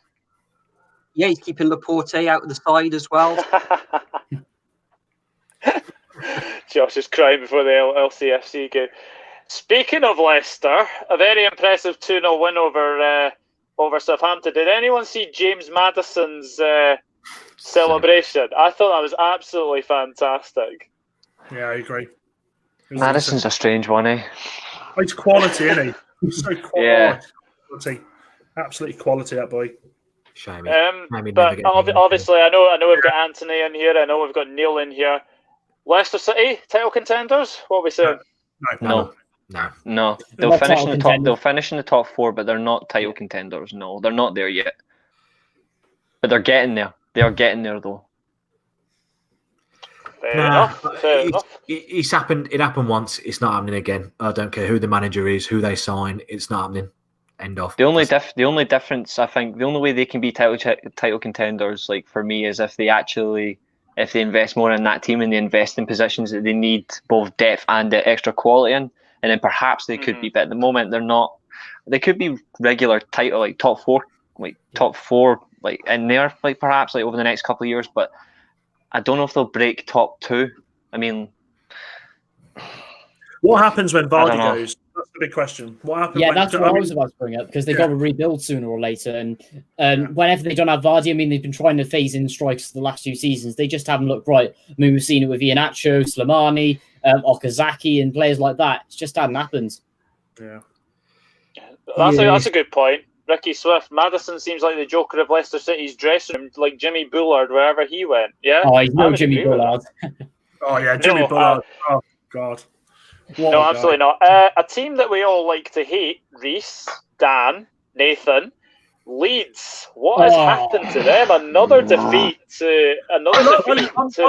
Yeah, he's keeping Laporte out of the side as well. Josh is crying before the LCFC game. Speaking of Leicester, a very impressive 2-0 win over Southampton. Did anyone see James Maddison's celebration? I thought that was absolutely fantastic. Yeah, I agree. Maddison's a strange one, eh? It's quality, isn't he? He's so quality. Yeah. Quality. Absolutely quality, that boy. Shame. But obviously, I know we've got Anthony in here. I know we've got Neil in here. Leicester City title contenders? What are we saying? No. They'll finish in the top. They'll finish in the top 4, but they're not title contenders. No, they're not there yet. But they're getting there. They are getting there, though. Fair enough. It's happened. It happened once. It's not happening again. I don't care who the manager is, who they sign. It's not happening. End off. The only difference, I think, the only way they can be title contenders, like for me, is if they invest more in that team and they invest in positions that they need both depth and extra quality in, and then perhaps they could be. But at the moment, they're not. They could be regular title, like top 4, like in there, like perhaps like over the next couple of years. But I don't know if they'll break top 2. I mean, what happens when Vardy goes? That's the big question. What happens? Yeah, that's what I was about to bring up, because they've got to rebuild sooner or later. And whenever they don't have Vardy, I mean, they've been trying to phase in strikers the last 2 seasons. They just haven't looked right. I mean, we've seen it with Iheanacho, Slimani, Okazaki, and players like that. It just hadn't happened. Yeah. That's a good point. Ricky Swift. Maddison seems like the joker of Leicester City's dressing room, like Jimmy Bullard wherever he went. Yeah. Oh, he's no Jimmy Bullard. Oh yeah, Jimmy Bullard. Oh God. No, absolutely not. A team that we all like to hate: Reece, Dan, Nathan, Leeds. What has happened to them? Another defeat to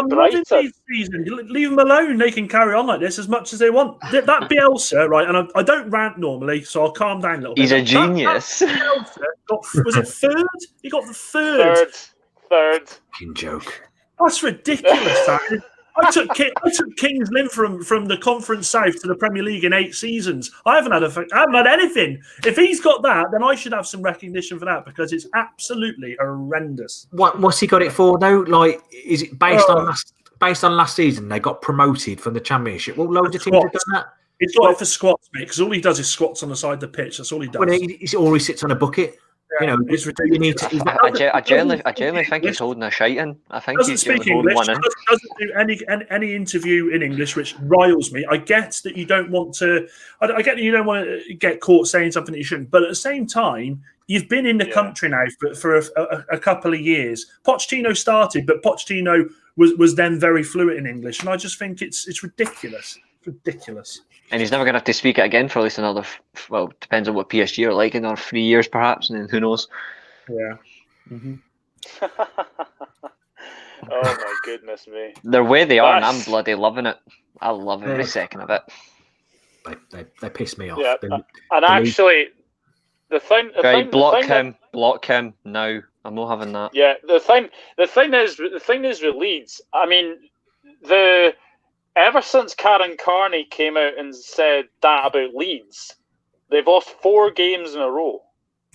Brighton. Season. Leave them alone. They can carry on like this as much as they want. That Bielsa, right? And I don't rant normally, so I'll calm down a little bit. He's a genius. Was it third? He got the third. Third. Fucking joke. That's ridiculous. That is. I took Kings Lynn from the Conference South to the Premier League in 8 seasons. I haven't had anything. If he's got that, then I should have some recognition for that, because it's absolutely horrendous. What's he got it for though? Like, is it based on based on last season, they got promoted from the Championship. Well, loads of teams have done that. It's got it for squats, mate, because all he does is squats on the side of the pitch. That's all he does. Well, or he sits on a bucket. Yeah, it's ridiculous. I generally think he's holding a shite in. I think Doesn't he's speak holding English. one in. Doesn't do any interview in English, which riles me. I get that you don't want to. I get that you don't want to get caught saying something that you shouldn't. But at the same time, you've been in the country now for a couple of years. Pochettino started, but Pochettino was then very fluent in English, and I just think it's ridiculous. It's ridiculous. And he's never going to have to speak it again for at least another, well, depends on what PSG are like, another 3 years perhaps, and then who knows. Yeah. Mm-hmm. Oh my goodness me. The way they are, and I'm bloody loving it. I love every second of it. They piss me off. Yeah, and actually, block him now. I'm not having that. Yeah, the thing is with Leeds. I mean, ever since Karen Carney came out and said that about Leeds, they've lost 4 games in a row.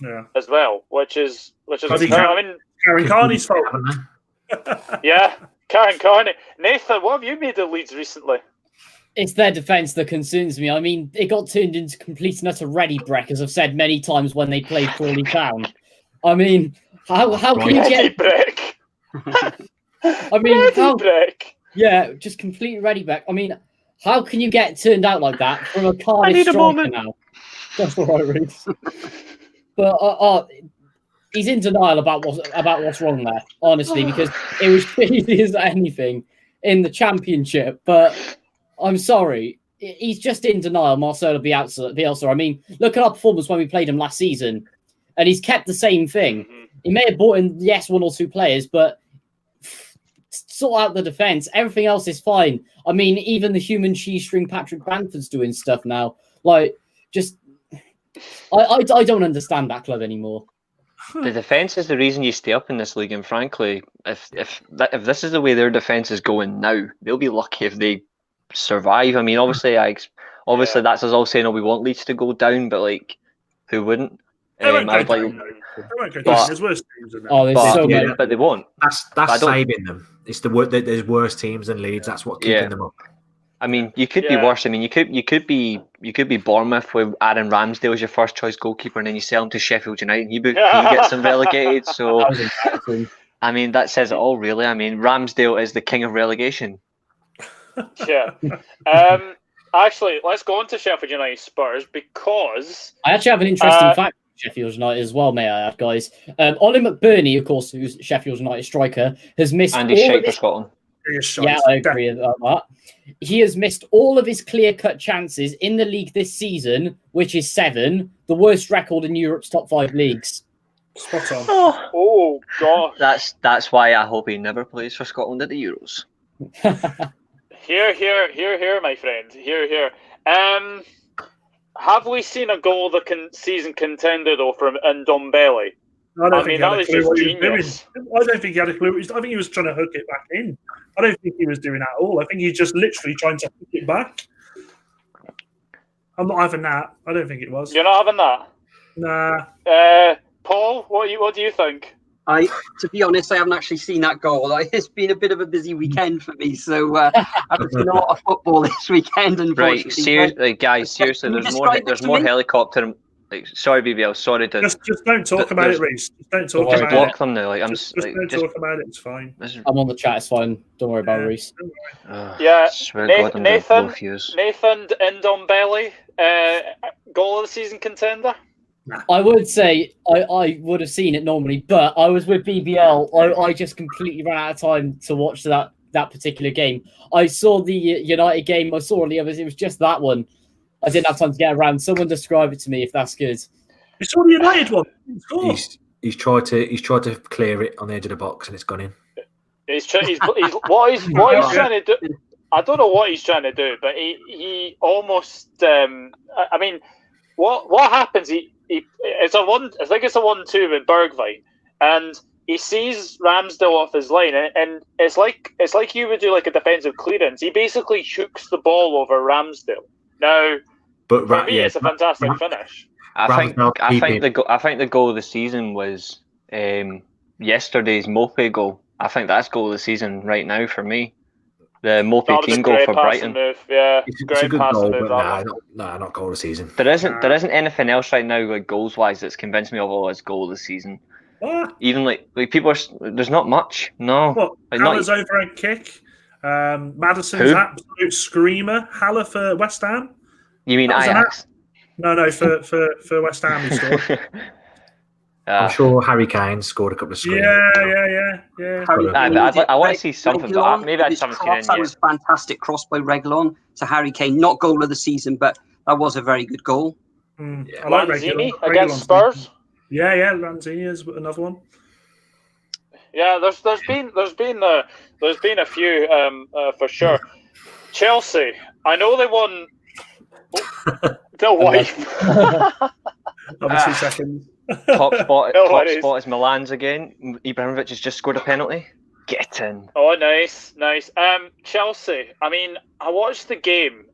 Yeah. As well, which is Karen Carney's fault. Yeah, Karen Carney. Nathan, what have you made of Leeds recently? It's their defence that concerns me. I mean, it got turned into complete and utter ready break, as I've said many times when they played Crawley Town. I mean, how can you get break? I mean, ready break. Yeah, just completely ready back. I mean, how can you get turned out like that from a Cardiff striker now? That's all right, Reece. But he's in denial about what's wrong there, honestly, because it was easy as anything in the Championship. But I'm sorry, he's just in denial. Marcelo Bielsa. I mean, look at our performance when we played him last season, and he's kept the same thing. He may have brought in 1 or 2 players, but sort out the defense. Everything else is fine. I mean, even the human shoestring Patrick Bamford's doing stuff now. Like, just I don't understand that club anymore. The defence is the reason you stay up in this league, and frankly, if this is the way their defence is going now, they'll be lucky if they survive. I mean, obviously that's us all saying, "Oh, we want Leeds to go down," but like, who wouldn't? There's worse teams than that. But they won't. That's saving them. It's there's worse teams than Leeds. That's what keeping them up. I mean, you could be worse. I mean, you could be Bournemouth with Aaron Ramsdale as your first choice goalkeeper, and then you sell him to Sheffield United, and he gets them relegated. So, I mean, that says it all, really. I mean, Ramsdale is the king of relegation. Yeah. Actually, let's go on to Sheffield United Spurs, because I actually have an interesting fact. Sheffield United as well, may I add, guys. Ollie McBurney, of course, who's Sheffield United striker, has missed and he's shite for Scotland. Yeah, I agree about that. He has missed all of his clear-cut chances in the league this season, which is 7, the worst record in Europe's top 5 leagues. Spot on. Oh God. That's why I hope he never plays for Scotland at the Euros. Here, my friend. Here. Have we seen a goal of the season contender though from Ndombele? I mean, that was just genius. I don't think he had a clue. I think he was trying to hook it back in. I don't think he was doing that at all. I think he's just literally trying to hook it back. I'm not having that. I don't think it was. You're not having that? Nah. Paul, what do you think? To be honest, I haven't actually seen that goal. It's been a bit of a busy weekend for me, so I haven't seen a lot of football this weekend. Right, seriously, guys, there's more helicopter. Like, sorry, BBL, sorry to just don't talk about it, Reece. Just don't talk about it. Just block them now. Like, just don't talk about it. It's fine. I'm on the chat. It's fine. Don't worry about Reece. Nathan Ndombele, goal of the season contender. I would say I would have seen it normally, but I was with BBL. I just completely ran out of time to watch that particular game. I saw the United game. I saw all the others. It was just that one. I didn't have time to get around. Someone describe it to me if that's good. You saw the United one. He's tried to clear it on the edge of the box and it's gone in. What he's trying to do. I don't know what he's trying to do, but he almost. I mean, what happens? It's a 1. I think it's a 1-2 with Bergwijn, and he sees Ramsdale off his line, and it's like you would do like a defensive clearance. He basically hooks the ball over Ramsdale. Now, for me, it's a fantastic finish. I think the goal of the season was yesterday's Mope goal. I think that's goal of the season right now for me. The Mopey That was team a goal great for passing Brighton. move. Yeah, It's a great good passing goal, move. but That one. not goal of the season. There isn't anything else right now, like goals wise, that's convinced me of as goal this season. What? Even like people are. There's not much. No. What? Like, Haller's overhead kick. Madison's Who? absolute screamer. Haller for West Ham. You mean That was an Ajax? No, for West Ham he scored. I'm sure Harry Kane scored a couple of screens. Yeah. Harry Kane I want to did see something, but Reguilon maybe I with just haven't his seen cross. it That yet. was fantastic cross by Reguilon to Harry Kane. Not goal of the season, but that was a very good goal. I like Lanzini Reguilon. against Spurs. Yeah, Lanzini is another one. Yeah, there's been a few for sure. Chelsea, I know they won. The wife. I'll be 2 seconds. Top spot No top worries. spot is Milan's again. Ibrahimovic has just scored a penalty. Get in. Oh, nice. Chelsea. I mean, I watched the game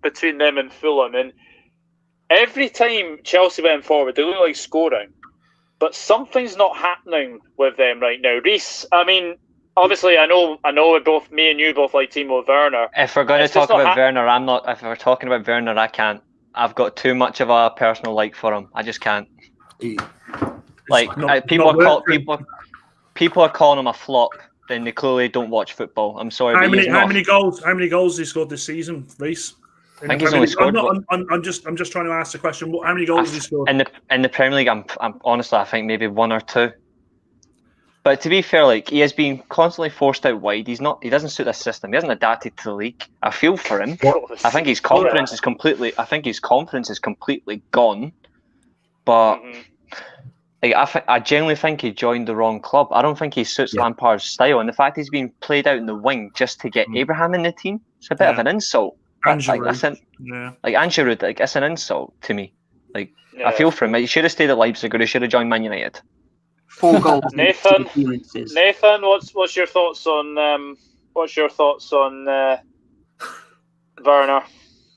between them and Fulham, and every time Chelsea went forward, they looked like scoring. But something's not happening with them right now. Reece, I mean, obviously, I know me and you both like Timo Werner. If we're going to It's just talk not about Werner, I'm not. If we're talking about Werner, I can't. I've got too much of a personal like for him. I just can't. Like people are calling him a flop. Then they clearly don't watch football. I'm sorry. How many goals has he scored this season, Reece? I think he's only scored. I'm just trying to ask the question. How many goals has he scored? In the Premier League? I'm honestly, I think maybe 1 or 2. But to be fair, like he has been constantly forced out wide. He doesn't suit the system. He hasn't adapted to the league. I feel for him. I think his confidence is completely. Gone. But like, I genuinely think he joined the wrong club. I don't think he suits Lampard's style, and the fact he's been played out in the wing just to get Abraham in the team, it's a bit of an insult. Giroud, it's an insult to me. Like I feel for him. He should have stayed at Leipzig, or he should have joined Man United. 4 goals. Nathan, what's your thoughts on Werner?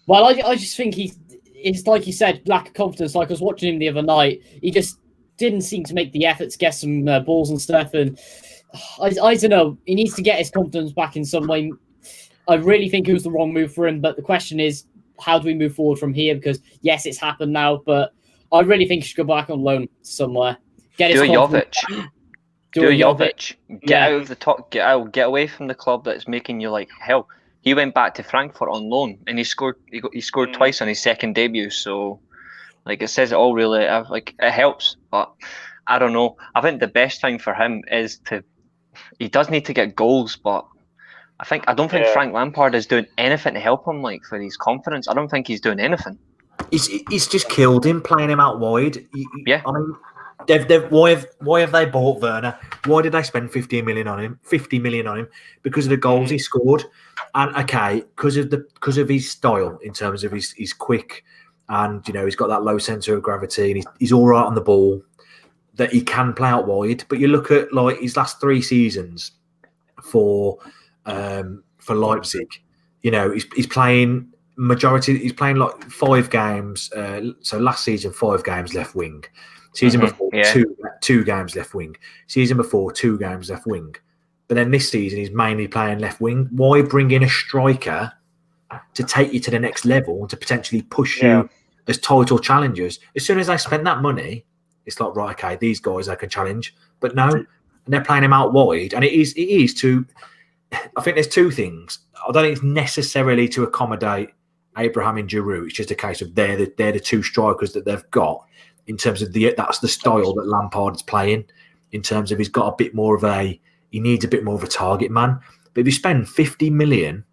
Well, I just think it's like you said, lack of confidence. Like I was watching him the other night, he just didn't seem to make the effort to get some balls and stuff. And I don't know, he needs to get his confidence back in some way. I really think it was the wrong move for him. But the question is, how do we move forward from here? Because yes, it's happened now, but I really think he should go back on loan somewhere. Do a Jovic. Get out of the top. Get away from the club that's making you like hell. He went back to Frankfurt on loan, and he scored. He scored twice on his second debut. So, like it says it all really. Like it helps, but I don't know. I think the best thing for him is he does need to get goals, but I don't think Frank Lampard is doing anything to help him. Like for his confidence, I don't think he's doing anything. He's just killed him playing him out wide. Yeah. I mean, why have they bought Werner? Why did they spend 50 million on him? Because of the goals he scored, and because of his style in terms of he's quick, and he's got that low centre of gravity, and he's all right on the ball. That he can play out wide. But you look at like his last 3 seasons for Leipzig. He's playing majority. He's playing like 5 games. So last season 5 games left wing. Season before, two games left wing. Season before, 2 games left wing. But then this season, he's mainly playing left wing. Why bring in a striker to take you to the next level and to potentially push you as title challengers? As soon as they spend that money, it's like, right, okay, these guys I can challenge. But no, and they're playing him out wide. And it is to, I think there's 2 things. I don't think it's necessarily to accommodate Abraham and Giroud. It's just a case of they're the 2 strikers that they've got. In terms of that's the style that Lampard's playing. In terms of he needs a bit more of a target man. But if you spend 50 million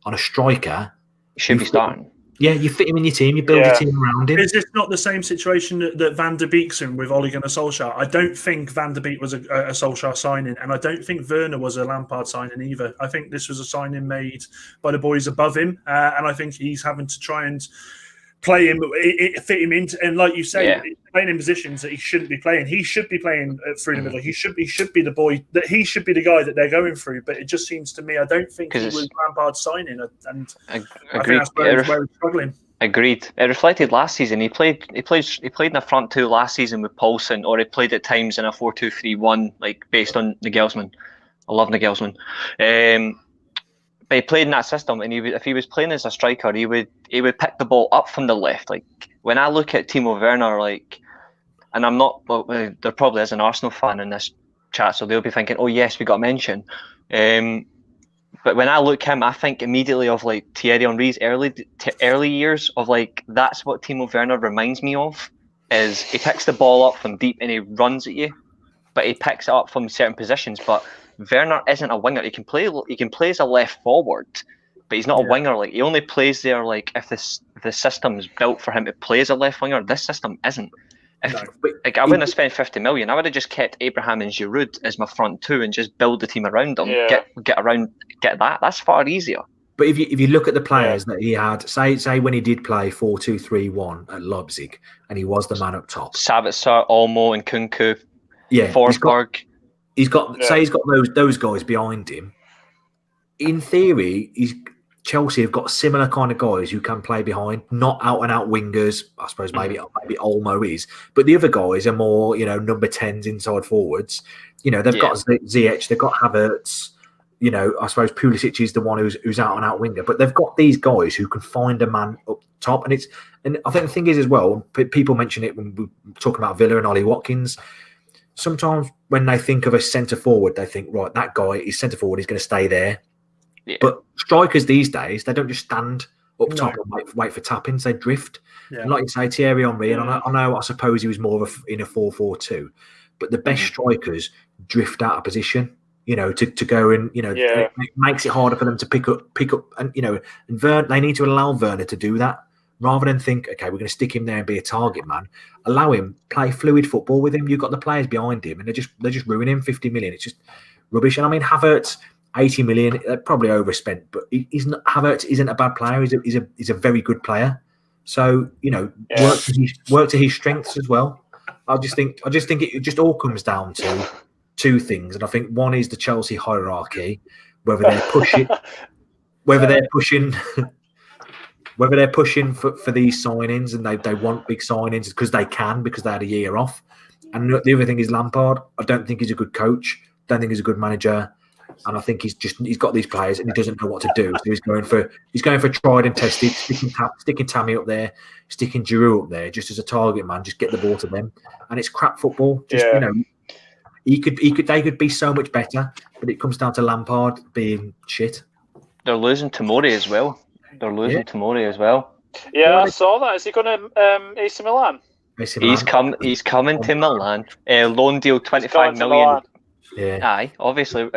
on a striker, he should be starting. Yeah, you fit him in your team. You build your team around him. Is this not the same situation that Van der Beek's in with Ole Gunnar Solskjaer? I don't think Van der Beek was a Solskjaer signing, and I don't think Werner was a Lampard signing either. I think this was a signing made by the boys above him, and I think he's having to try and play him, fit him into, and like you say, playing in positions that he shouldn't be playing. He should be playing through the middle. He should be the boy that he should be the guy that they're going through. But it just seems to me, I don't think he was Lampard's signing, and I think that's where he's struggling. Agreed. It reflected last season. He played in the front 2 last season with Poulsen, or he played at times in a 4-2-3-1, like based on Nagelsmann. I love Nagelsmann. but he played in that system, and if he was playing as a striker, he would pick the ball up from the left. Like when I look at Timo Werner, like, and I'm not, well, there probably is an Arsenal fan in this chat, so they'll be thinking, oh yes, we got a mention. But when I look at him, I think immediately of like Thierry Henry's early years of like, that's what Timo Werner reminds me of. Is he picks the ball up from deep and he runs at you, but he picks it up from certain positions. But Werner isn't a winger. He can play as a left forward, but he's not a winger. Like he only plays there like if the system is built for him to play as a left winger. This system isn't. I wouldn't have spent 50 million. I would have just kept Abraham and Giroud as my front two and just build the team around them. Yeah. Get that. That's far easier. But if you look at the players that he had, say when he did play 4-2-3-1 at Leipzig, and he was the man up top, Sabitzer, Olmo, and Kunku, Forsberg. He's got those guys behind him. In theory, Chelsea have got similar kind of guys who can play behind, not out and out wingers. I suppose maybe Olmo is, but the other guys are more number 10s inside forwards. They've got Ziyech, they've got Havertz. I suppose Pulisic is the one who's out and out winger, but they've got these guys who can find a man up top, and I think the thing is as well. People mention it when we're talking about Villa and Ollie Watkins. Sometimes when they think of a centre forward, they think, right, that guy is centre forward, he's going to stay there. Yeah. But strikers these days, they don't just stand up top and wait for tap-ins; they drift. Yeah. And like you say, Thierry Henry, and I suppose he was more in a 4-4-2, but the best strikers drift out of position. To go and it makes it harder for them to pick up, and and they need to allow Werner to do that rather than think, okay, we're going to stick him there and be a target man. Allow him play fluid football with him. You've got the players behind him, and they're just ruining him. 50 million, it's just rubbish. And I mean, Havertz, 80 million, probably overspent, but Havertz isn't a bad player. He's a very good player. So work to his strengths as well. I just think it just all comes down to two things, and I think one is the Chelsea hierarchy, whether they're pushing for these signings, and they want big signings because they had a year off. And the other thing is Lampard. I don't think he's a good coach. Don't think he's a good manager, and I think he's got these players and he doesn't know what to do. So he's going for tried and tested, sticking Tammy up there, sticking Giroud up there, just as a target man, just get the ball to them, and it's crap football. They could be so much better, but it comes down to Lampard being shit. They're losing Tomori as well. Yeah, I saw that. Is he going to AC Milan? He's coming to Milan. Loan deal, 25 million. Yeah. Aye, obviously.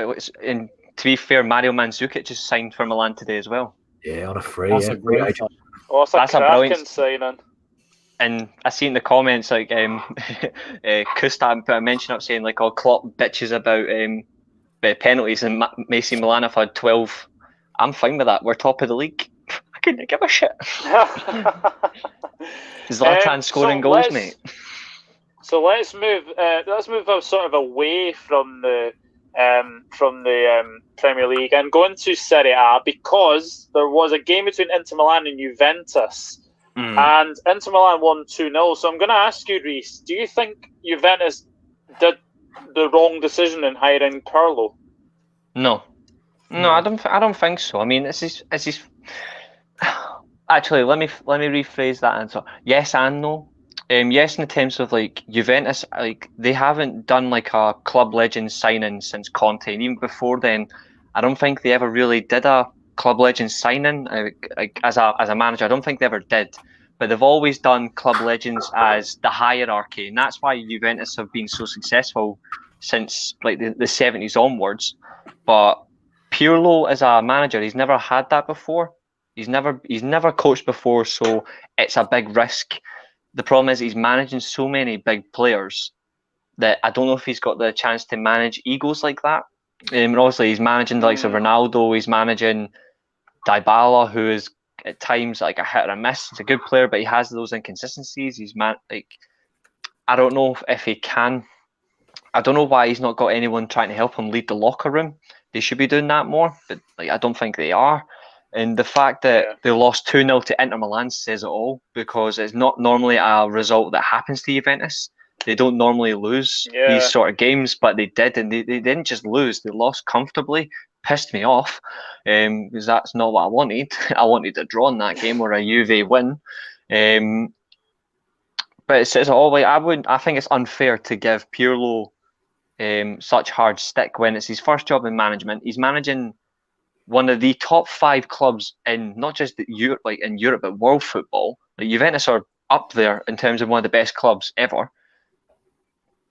And to be fair, Mario Mandzukic just signed for Milan today as well. Yeah, on a free. That's a great agent. Oh, that's a brilliant signing. And I see in the comments like Kustan put a mention up saying like, Klopp bitches about penalties, and AC Milan have had 12. I'm fine with that. We're top of the league. I couldn't give a shit. Zlatan scoring goals, mate. So let's move sort of away from the Premier League and go into Serie A, because there was a game between Inter Milan and Juventus. And Inter Milan won 2-0. So I'm going to ask you, Reece, do you think Juventus did the wrong decision in hiring Pirlo? No, I don't think so. I mean, actually, let me rephrase that answer. Yes and no. Yes, in the terms of like Juventus, like they haven't done like a club legend signing since Conte, and even before then, I don't think they ever really did a club legend signing as a manager. I don't think they ever did. But they've always done club legends as the hierarchy, and that's why Juventus have been so successful since like the 70s onwards. But Pirlo as a manager, he's never had that before. He's never coached before, so it's a big risk. The problem is he's managing so many big players that I don't know if he's got the chance to manage egos like that. Obviously, he's managing the likes of Ronaldo. He's managing Dybala, who is at times like a hit or a miss. He's a good player, but he has those inconsistencies. I don't know if he can. I don't know why he's not got anyone trying to help him lead the locker room. They should be doing that more, but I don't think they are. And the fact that they lost 2-0 to Inter Milan says it all, because it's not normally a result that happens to Juventus. They don't normally lose these sort of games, but they did, and they didn't just lose. They lost comfortably pissed me off because that's not what I wanted. I wanted a draw in that game or a Juve win. But it's all like I think it's unfair to give Pirlo such hard stick when it's his first job in management. He's managing one of the top 5 clubs in not just Europe, in Europe, but world football. Like Juventus are up there in terms of one of the best clubs ever.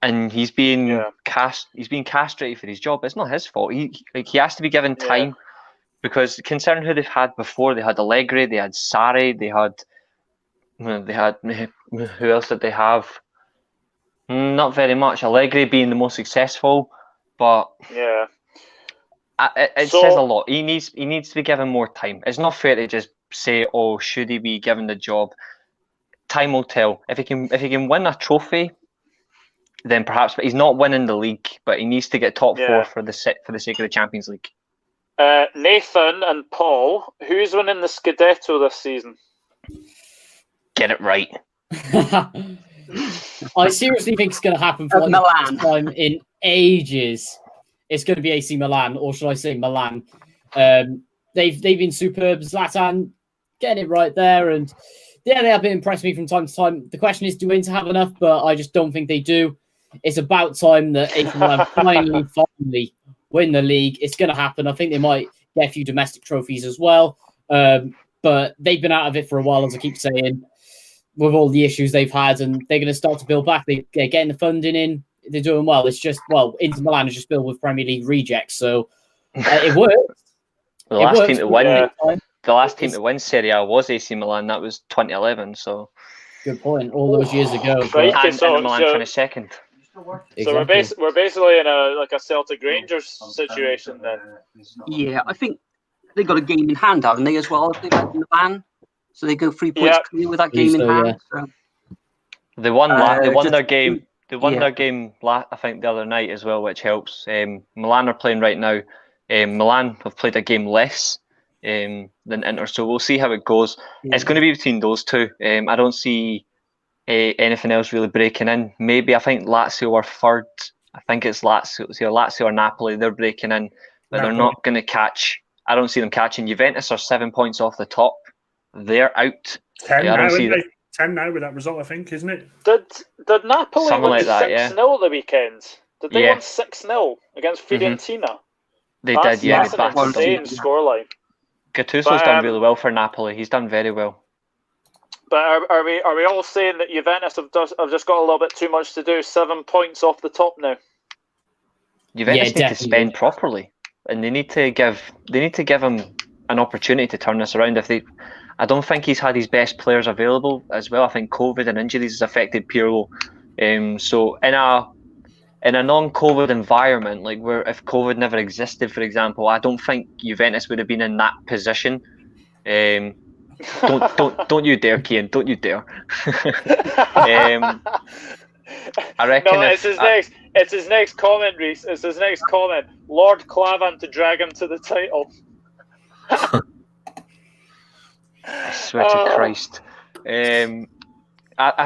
And he's being castrated for his job. It's not his fault. He has to be given time because considering who they've had before, they had Allegri, they had Sarri, they had who else did they have? Not very much. Allegri being the most successful, but it says a lot. He needs to be given more time. It's not fair to just say, "Oh, should he be given the job?" Time will tell. If he can win a trophy, then perhaps. But he's not winning the league. But he needs to get top 4 for the sake of the Champions League. Nathan and Paul, who's winning the Scudetto this season? Get it right. I seriously think it's going to happen for the first time in ages. It's going to be AC Milan, or should I say Milan? They've been superb. Zlatan getting it right there, and they have been impressing me from time to time. The question is, do Inter have enough? But I just don't think they do. It's about time that AC Milan finally win the league. It's going to happen. I think they might get a few domestic trophies as well. But they've been out of it for a while, as I keep saying, with all the issues they've had, and they're going to start to build back. They're getting the funding in. They're doing well. It's just, Inter Milan is just built with Premier League rejects, so it works. The last team to win Serie A was AC Milan. That was 2011. So good point. All those years ago. Right, and Inter Milan finished second. Exactly. So we're basically in a Celtic Rangers situation then. Yeah, I think they got a game in hand, haven't they, as well? They like Milan, so they go 3 points clear with that game in hand. So. They won. They won their game. They won their game, I think, the other night as well, which helps. Milan are playing right now. Milan have played a game less than Inter, so we'll see how it goes. Yeah. It's going to be between those two. I don't see anything else really breaking in. Maybe I think Lazio are third. I think it's Lazio or Napoli. They're breaking in, but they're not going to catch. I don't see them catching. Juventus are 7 points off the top. They're out. 10 now with that result, I think, isn't it? Did Napoli something win like 6-0 the weekend? Did they win 6-0 against Fiorentina? They did, yeah. That's an insane scoreline. Gattuso's done really well for Napoli. He's done very well. But are we all saying that Juventus have just got a little bit too much to do? 7 points off the top now. Juventus need to spend properly, and they need to give him an opportunity to turn this around. I don't think he's had his best players available as well. I think COVID and injuries has affected Pirlo. So in a non-COVID environment, like where if COVID never existed, for example, I don't think Juventus would have been in that position. Don't you dare, Cian! Don't you dare! I reckon. No, it's his next comment, Reece. It's his next comment. Lord Clavan to drag him to the title. I swear to Christ. I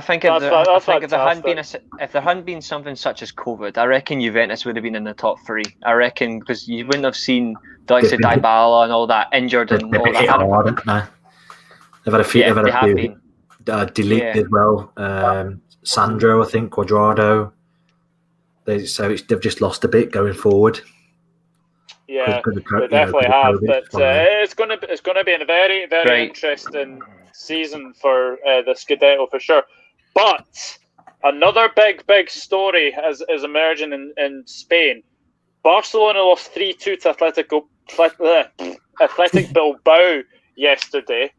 think if there hadn't been something such as COVID, I reckon Juventus would have been in the top 3. I reckon because you wouldn't have seen the likes of Dybala and all that injured and all that. Hard, haven't they? They've had a few. They've had a few deleted as well. Sandro, I think, Quadrado. They've just lost a bit going forward. Yeah, they definitely have. But it's going to be a very, very interesting season for the Scudetto for sure. But another big story is emerging in Spain. Barcelona lost 3-2 to Athletic Bilbao yesterday.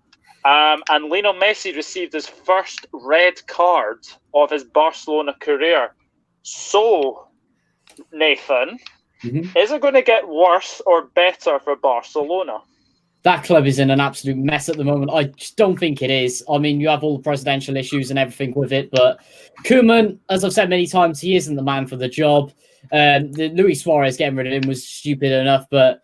And Lionel Messi received his first red card of his Barcelona career. So, Nathan, is it going to get worse or better for Barcelona? That club is in an absolute mess at the moment. I just don't think it is. I mean, you have all the presidential issues and everything with it, but Koeman, as I've said many times, he isn't the man for the job. The Luis Suarez getting rid of him was stupid enough, but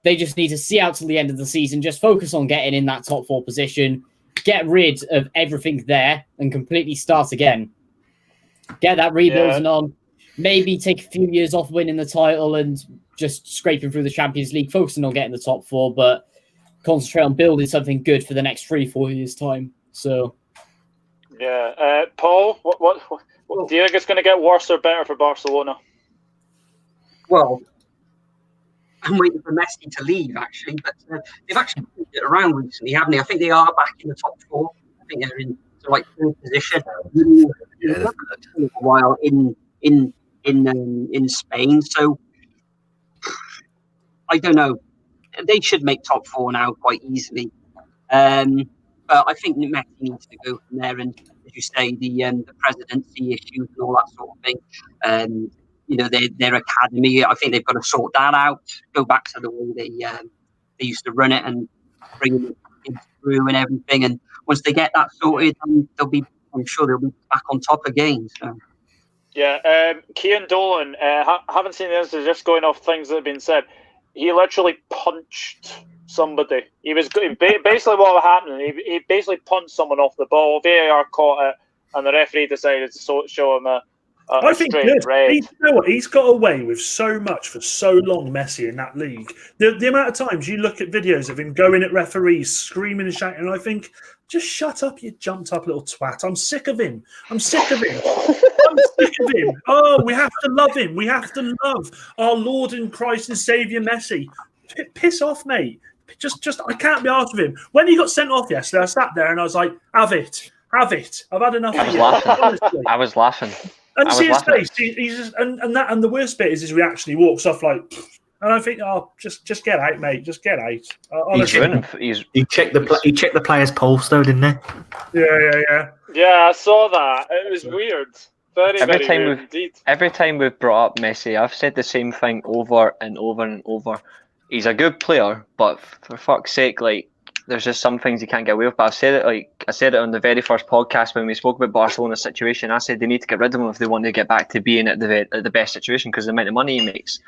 they just need to see out till the end of the season, just focus on getting in that top 4 position, get rid of everything there, and completely start again. Get that rebuilding on. Maybe take a few years off winning the title and just scraping through the Champions League, focusing on getting the top 4, but concentrate on building something good for the next 3-4 years' time. So, yeah, Paul, what do you think it's going to get worse or better for Barcelona? Well, I'm waiting for Messi to leave, actually, but they've actually moved it around recently, haven't they? I think they are back in the top 4. I think they're in third position. A while in Spain, so I don't know. They should make top 4 now quite easily. But I think Messi needs to go from there, and as you say, the presidency issues and all that sort of thing. Their academy, I think they've got to sort that out. Go back to the way they used to run it and bring the kids through and everything. And once they get that sorted, I'm sure they'll be back on top again. So. Yeah, Cian Dolan, haven't seen this, just going off things that have been said. He literally punched somebody. He was basically what happened. He basically punched someone off the ball. VAR caught it, and the referee decided to show him a straight red. You know what? He's got away with so much for so long, Messi, in that league. The amount of times you look at videos of him going at referees, screaming and shouting, and I think, just shut up, you jumped up little twat. I'm sick of him. I'm sick of him. Oh, we have to love him. We have to love our Lord and Christ and Saviour Messi. Piss off, mate. Just I can't be arsed with him. When he got sent off yesterday, I sat there and I was like, have it. I've had enough of you. I was laughing. And see his face. He's just, and the worst bit is his reaction. He walks off like, and I think, just get out, mate. Just get out. He checked the players' pulse, though, didn't he? Yeah. Yeah, I saw that. It was weird. Very weird indeed. Every time we've brought up Messi, I've said the same thing over and over and over. He's a good player, but for fuck's sake, there's just some things you can't get away with. But I said it on the very first podcast when we spoke about Barcelona's situation. I said they need to get rid of him if they want to get back to being at the best situation, because the amount of money he makes.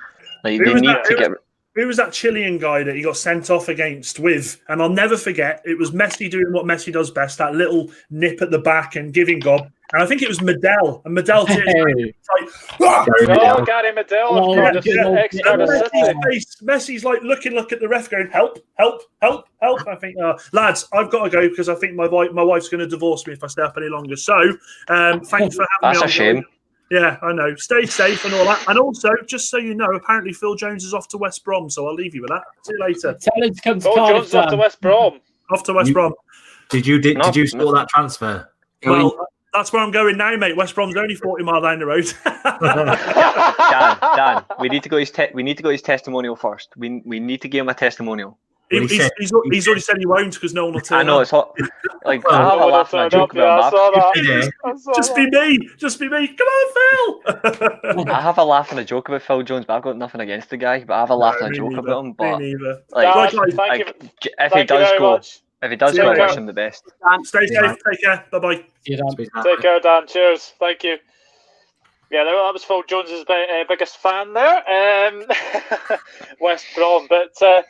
Who was that Chilean guy that he got sent off against with? And I'll never forget, it was Messi doing what Messi does best, that little nip at the back and giving gob. And I think it was Medel. And Medel Gary Medel. Messi's like looking at the ref going, help. I think, lads, I've got to go because I think my wife's going to divorce me if I stay up any longer. So thanks for having me on. That's a shame. Yeah, I know. Stay safe and all that. And also, just so you know, apparently Phil Jones is off to West Brom, so I'll leave you with that. See you later. Tell him to come to Phil Cardiff. Jones off to West Brom. Off to West Brom. Did you sort that transfer? Well, that's where I'm going now, mate. West Brom's only 40 miles down the road. Dan, we need to go his testimonial first. We need to give him a testimonial. He's already said he won't because no one will turn up. I know, it's hot. I have a laugh and a joke about that. Just be me. Come on, Phil. I have a laugh and a joke about Phil Jones, but I've got nothing against the guy. But I have a laugh and a joke about him. But if he does go, I wish him the best. Stay safe. Take care. Bye-bye. Take care, Dan. Cheers. Thank you. Yeah, that was Phil Jones's biggest fan there. West Brom, but.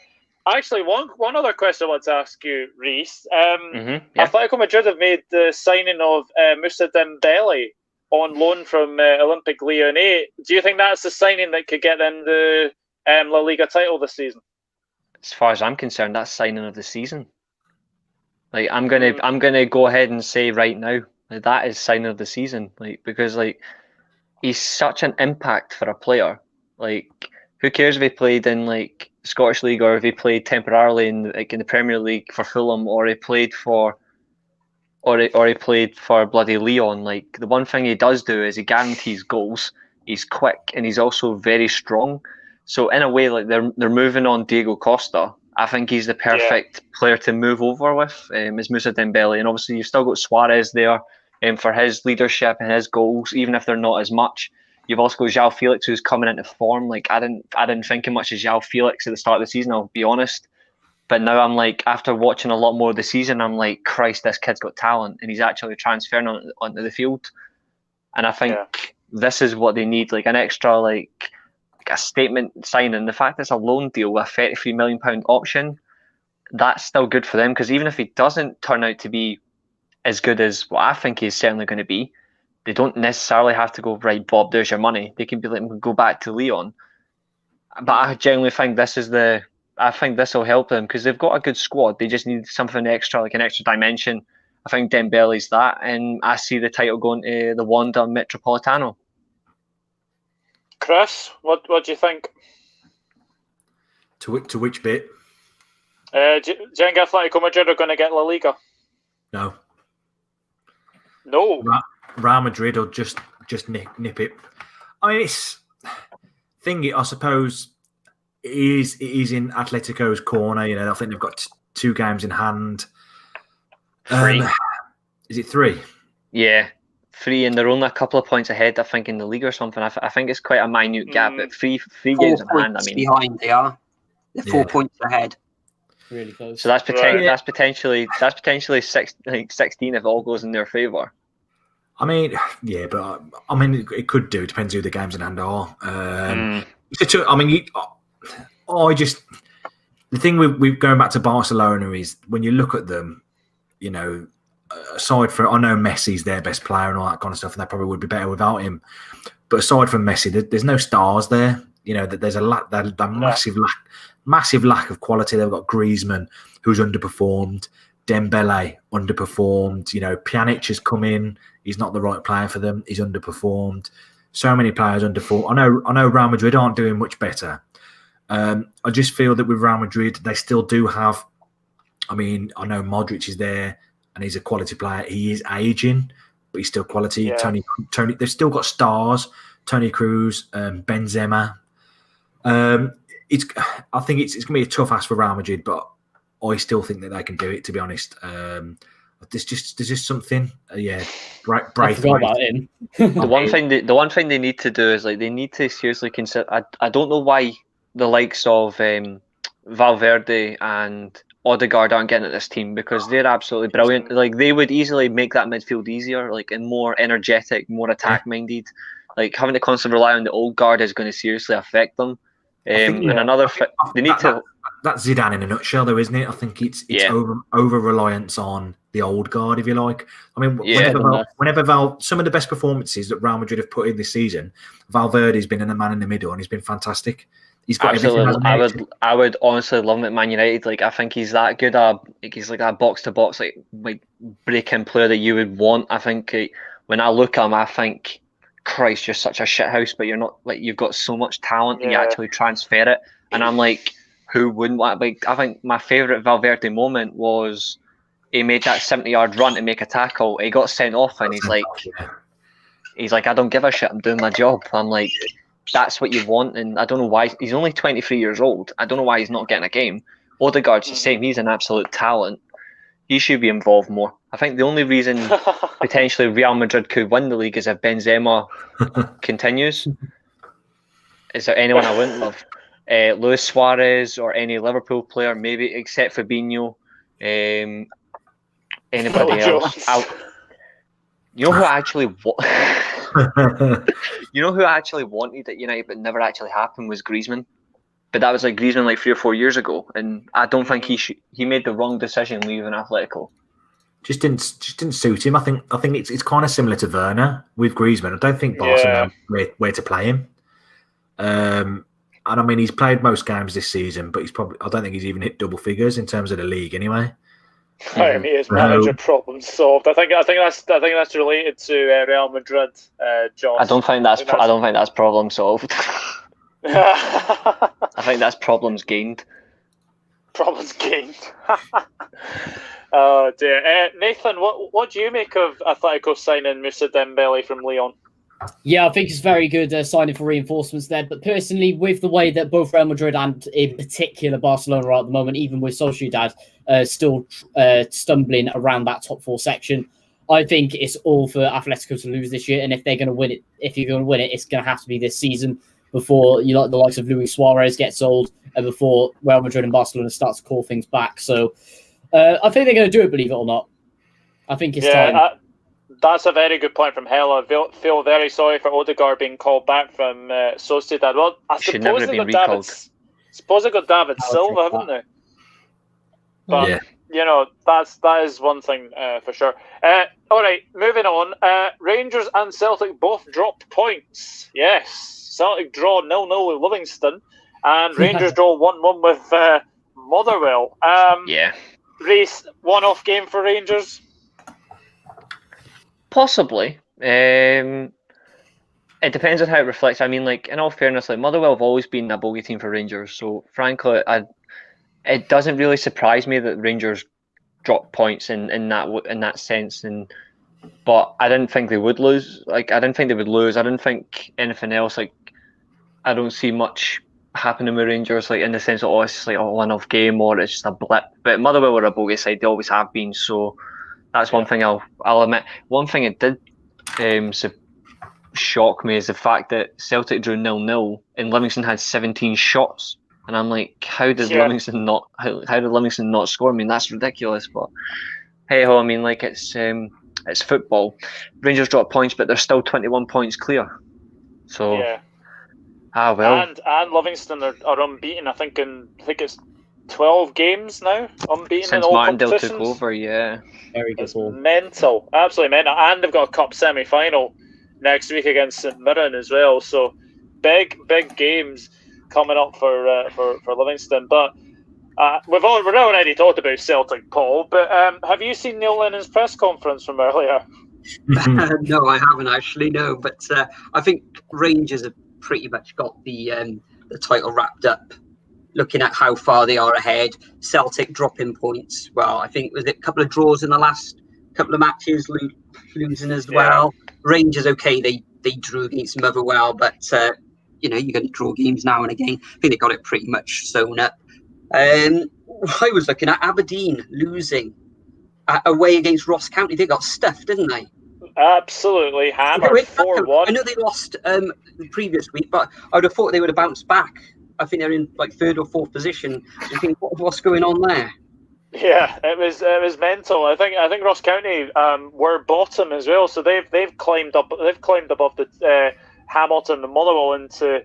Actually, one other question I want to ask you, Reece. Atletico Madrid have made the signing of Moussa Dembele on loan from Olympique Lyonnais. Do you think that's the signing that could get them the La Liga title this season? As far as I'm concerned, that's signing of the season. I'm gonna go ahead and say right now that is signing of the season. Because he's such an impact for a player. Who cares if he played in Scottish League or if he played temporarily in the Premier League for Fulham or he played for bloody Lyon. The one thing he does do is he guarantees goals. He's quick and he's also very strong. So in a way, they're moving on Diego Costa. I think he's the perfect player to move over with. Is Moussa Dembele, and obviously you've still got Suarez there for his leadership and his goals, even if they're not as much. You've also got João Felix, who's coming into form. I didn't think of much of João Felix at the start of the season, I'll be honest. But now I'm after watching a lot more of the season, I'm like, Christ, this kid's got talent, and he's actually transferring onto the field. And I think this is what they need, an extra, a statement signing. The fact it's a loan deal with a £33 million option, that's still good for them, because even if he doesn't turn out to be as good as what I think he's certainly going to be, they don't necessarily have to go, right, Bob, there's your money. They can be go back to Lyon. But I genuinely think this is I think this will help them because they've got a good squad. They just need something extra, like an extra dimension. I think Dembele's that, and I see the title going to the Wanda Metropolitano. Chris, what do you think? To which bit? Do you think Atletico Madrid are going to get La Liga? No. No. Real Madrid will just nip it. I mean, it's I suppose it is in Atletico's corner. You know, I think they've got 2 games in hand. 3. Is it 3? Yeah, 3, and they're only a couple of points ahead. I think in the league or something. I think it's quite a minute gap, but 3 games in hand. I mean, behind they are. They're 4 points ahead. Really close. So that's potentially 16 if all goes in their favour. I mean, yeah, but I mean, it could do. It depends who the games in hand are. I mean, the thing with going back to Barcelona is when you look at them, you know, aside from, I know Messi's their best player and all that kind of stuff, and they probably would be better without him. But aside from Messi, there's no stars there. You know, that there's a massive lack of quality. They've got Griezmann, who's underperformed. Dembele underperformed. You know, Pjanic has come in. He's not the right player for them. He's underperformed. So many players underperformed. I know Real Madrid aren't doing much better. I just feel that with Real Madrid, they still do have. I mean, I know Modric is there and he's a quality player. He is aging, but he's still quality. Yeah. Tony. They've still got stars. Toni Kroos, Benzema. I think it's going to be a tough ask for Real Madrid, but I still think that they can do it. To be honest, there's just something. Brave about him. The one thing they need to do is like they need to seriously consider. I don't know why the likes of Valverde and Odegaard aren't getting at this team because they're absolutely brilliant. Like they would easily make that midfield easier, like and more energetic, more attack minded. Like having to constantly rely on the old guard is going to seriously affect them. They need to. That's Zidane in a nutshell, though, isn't it? I think it's over reliance on the old guard, if you like. I mean, whenever some of the best performances that Real Madrid have put in this season, Valverde's been in the man in the middle, and he's been fantastic. He's got everything. I would honestly love him at Man United. Like I think he's that good. He's like that box to box, like break-in player that you would want. I think when I look at him, I think, Christ, you're such a shithouse, but you're not. Like you've got so much talent, and you actually transfer it. And I'm like, who wouldn't want? Like I think my favourite Valverde moment was he made that 70-yard run to make a tackle. He got sent off, and he's like, I don't give a shit. I'm doing my job. I'm like, that's what you want, and I don't know why. He's only 23 years old. I don't know why he's not getting a game. Odegaard's the same. He's an absolute talent. He should be involved more. I think the only reason potentially Real Madrid could win the league is if Benzema continues. Is there anyone I wouldn't love? Luis Suarez or any Liverpool player, maybe, except Fabinho. Anybody else? You know who actually wanted at United but never actually happened was Griezmann. But that was like Griezmann like 3 or 4 years ago, and I don't think he made the wrong decision leaving Atletico. Just didn't suit him. I think it's kind of similar to Werner with Griezmann. I don't think Barcelona know where to play him. And I mean, he's played most games this season, but I don't think he's even hit double figures in terms of the league anyway. I mean, his manager problem solved. I think that's related to Real Madrid, John. I don't think that's problem solved. I think that's problems gained. Problems gained. Oh dear. Nathan, what do you make of Atletico signing Moussa Dembele from Lyon? Yeah, I think it's very good signing for reinforcements there. But personally, with the way that both Real Madrid and in particular Barcelona are at the moment, even with Sociedad still stumbling around that top 4 section, I think it's all for Atletico to lose this year. And if they're going to win it, it's going to have to be this season before the likes of Luis Suarez get sold and before Real Madrid and Barcelona start to call things back. So I think they're going to do it, believe it or not. I think it's time. That's a very good point from Hela. I feel very sorry for Odegaard being called back from Sociedad. Well, I suppose they got David Silva, haven't they? But you know, that is one thing for sure. All right, moving on. Rangers and Celtic both dropped points. Yes, Celtic draw 0-0 with Livingston, And Rangers draw 1-1 with Motherwell. Reece, one-off game for Rangers? Possibly. It depends on how it reflects. I mean, like, in all fairness, like, Motherwell have always been a bogey team for Rangers. So, frankly, it doesn't really surprise me that Rangers drop points in that sense. But I didn't think they would lose. Like, I didn't think they would lose. I didn't think anything else. Like, I don't see much happening with Rangers, like, in the sense of, it's just like a one-off game or it's just a blip. But Motherwell were a bogey side; they always have been. So that's one thing I'll admit. One thing it did shock me is the fact that Celtic drew 0-0 and Livingston had 17 shots, and I'm like, how did Livingston not score? I mean, that's ridiculous. But hey ho, I mean, like, it's football. Rangers drop points, but they're still 21 points clear. So. Yeah. Well. And Livingston are unbeaten. I think it's 12 games now, unbeaten since in all Martindale competitions. Took over. Yeah, very good. It's mental, absolutely mental. And they've got a cup semi-final next week against St Mirren as well. So big games coming up for Livingston. But we've already talked about Celtic, Paul. But have you seen Neil Lennon's press conference from earlier? No, I haven't actually. No, but I think Rangers have pretty much got the title wrapped up. Looking at how far they are ahead, Celtic dropping points. Well, I think was it a couple of draws in the last couple of matches, losing as well. Rangers, okay, they drew against Motherwell, but you're going to draw games now and again. I think they got it pretty much sewn up. I was looking at Aberdeen losing away against Ross County. They got stuffed, didn't they? Absolutely hammered 4-1. I know they lost the previous week, but I would have thought they would have bounced back. I think they're in like third or fourth position. So you think, what's going on there? Yeah, it was mental. I think Ross County were bottom as well, so they've climbed up. They've climbed above the Hamilton and Motherwell into,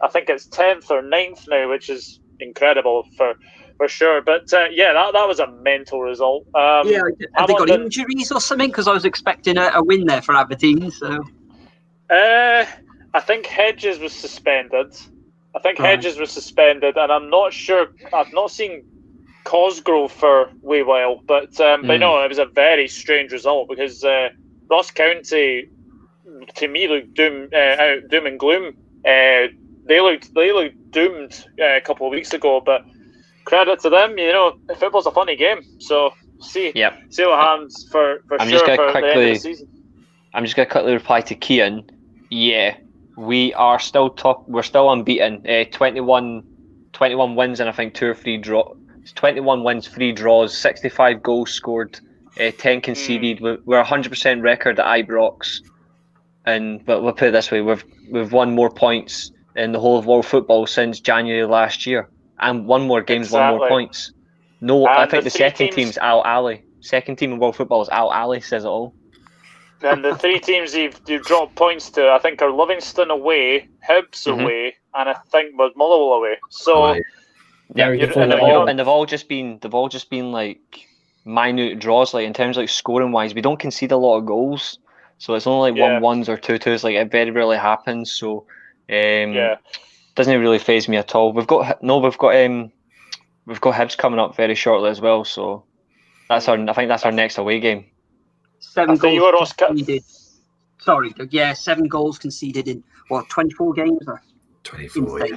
I think it's 10th or 9th now, which is incredible for sure. But that was a mental result. Have they got injuries or something? Because I was expecting a win there for Aberdeen. So, I think Hedges was suspended. And I'm not sure. I've not seen Cosgrove for a wee while, but no, it was a very strange result because Ross County, to me, looked doom and gloom. They looked doomed a couple of weeks ago, but credit to them. Football's a funny game, so see what happens for the end of the season. I'm just going to quickly reply to Kian. Yeah, we are still top. We're still unbeaten. 21 wins and I think 2 or 3 draws. 21 wins, 3 draws, 65 goals scored, 10 conceded. We're 100% record at Ibrox, but we'll put it this way: we've won more points in the whole of world football since January last year, and won more games, won more points. No, I think the second team's Al Ali. Second team in world football is Al Ali. Says it all. And the 3 teams you've dropped points to, I think, are Livingston away, Hibs away, and I think was Motherwell away. So. And they've all just been like minute draws. Like in terms of like scoring wise, we don't concede a lot of goals, so it's only like 1-1s or 2-2s. Like it very rarely happens. So doesn't really faze me at all. We've got Hibs coming up very shortly as well. So I think that's our next away game. 7 goals conceded. Sorry, Doug. Yeah, 7 goals conceded in 24 games. 24.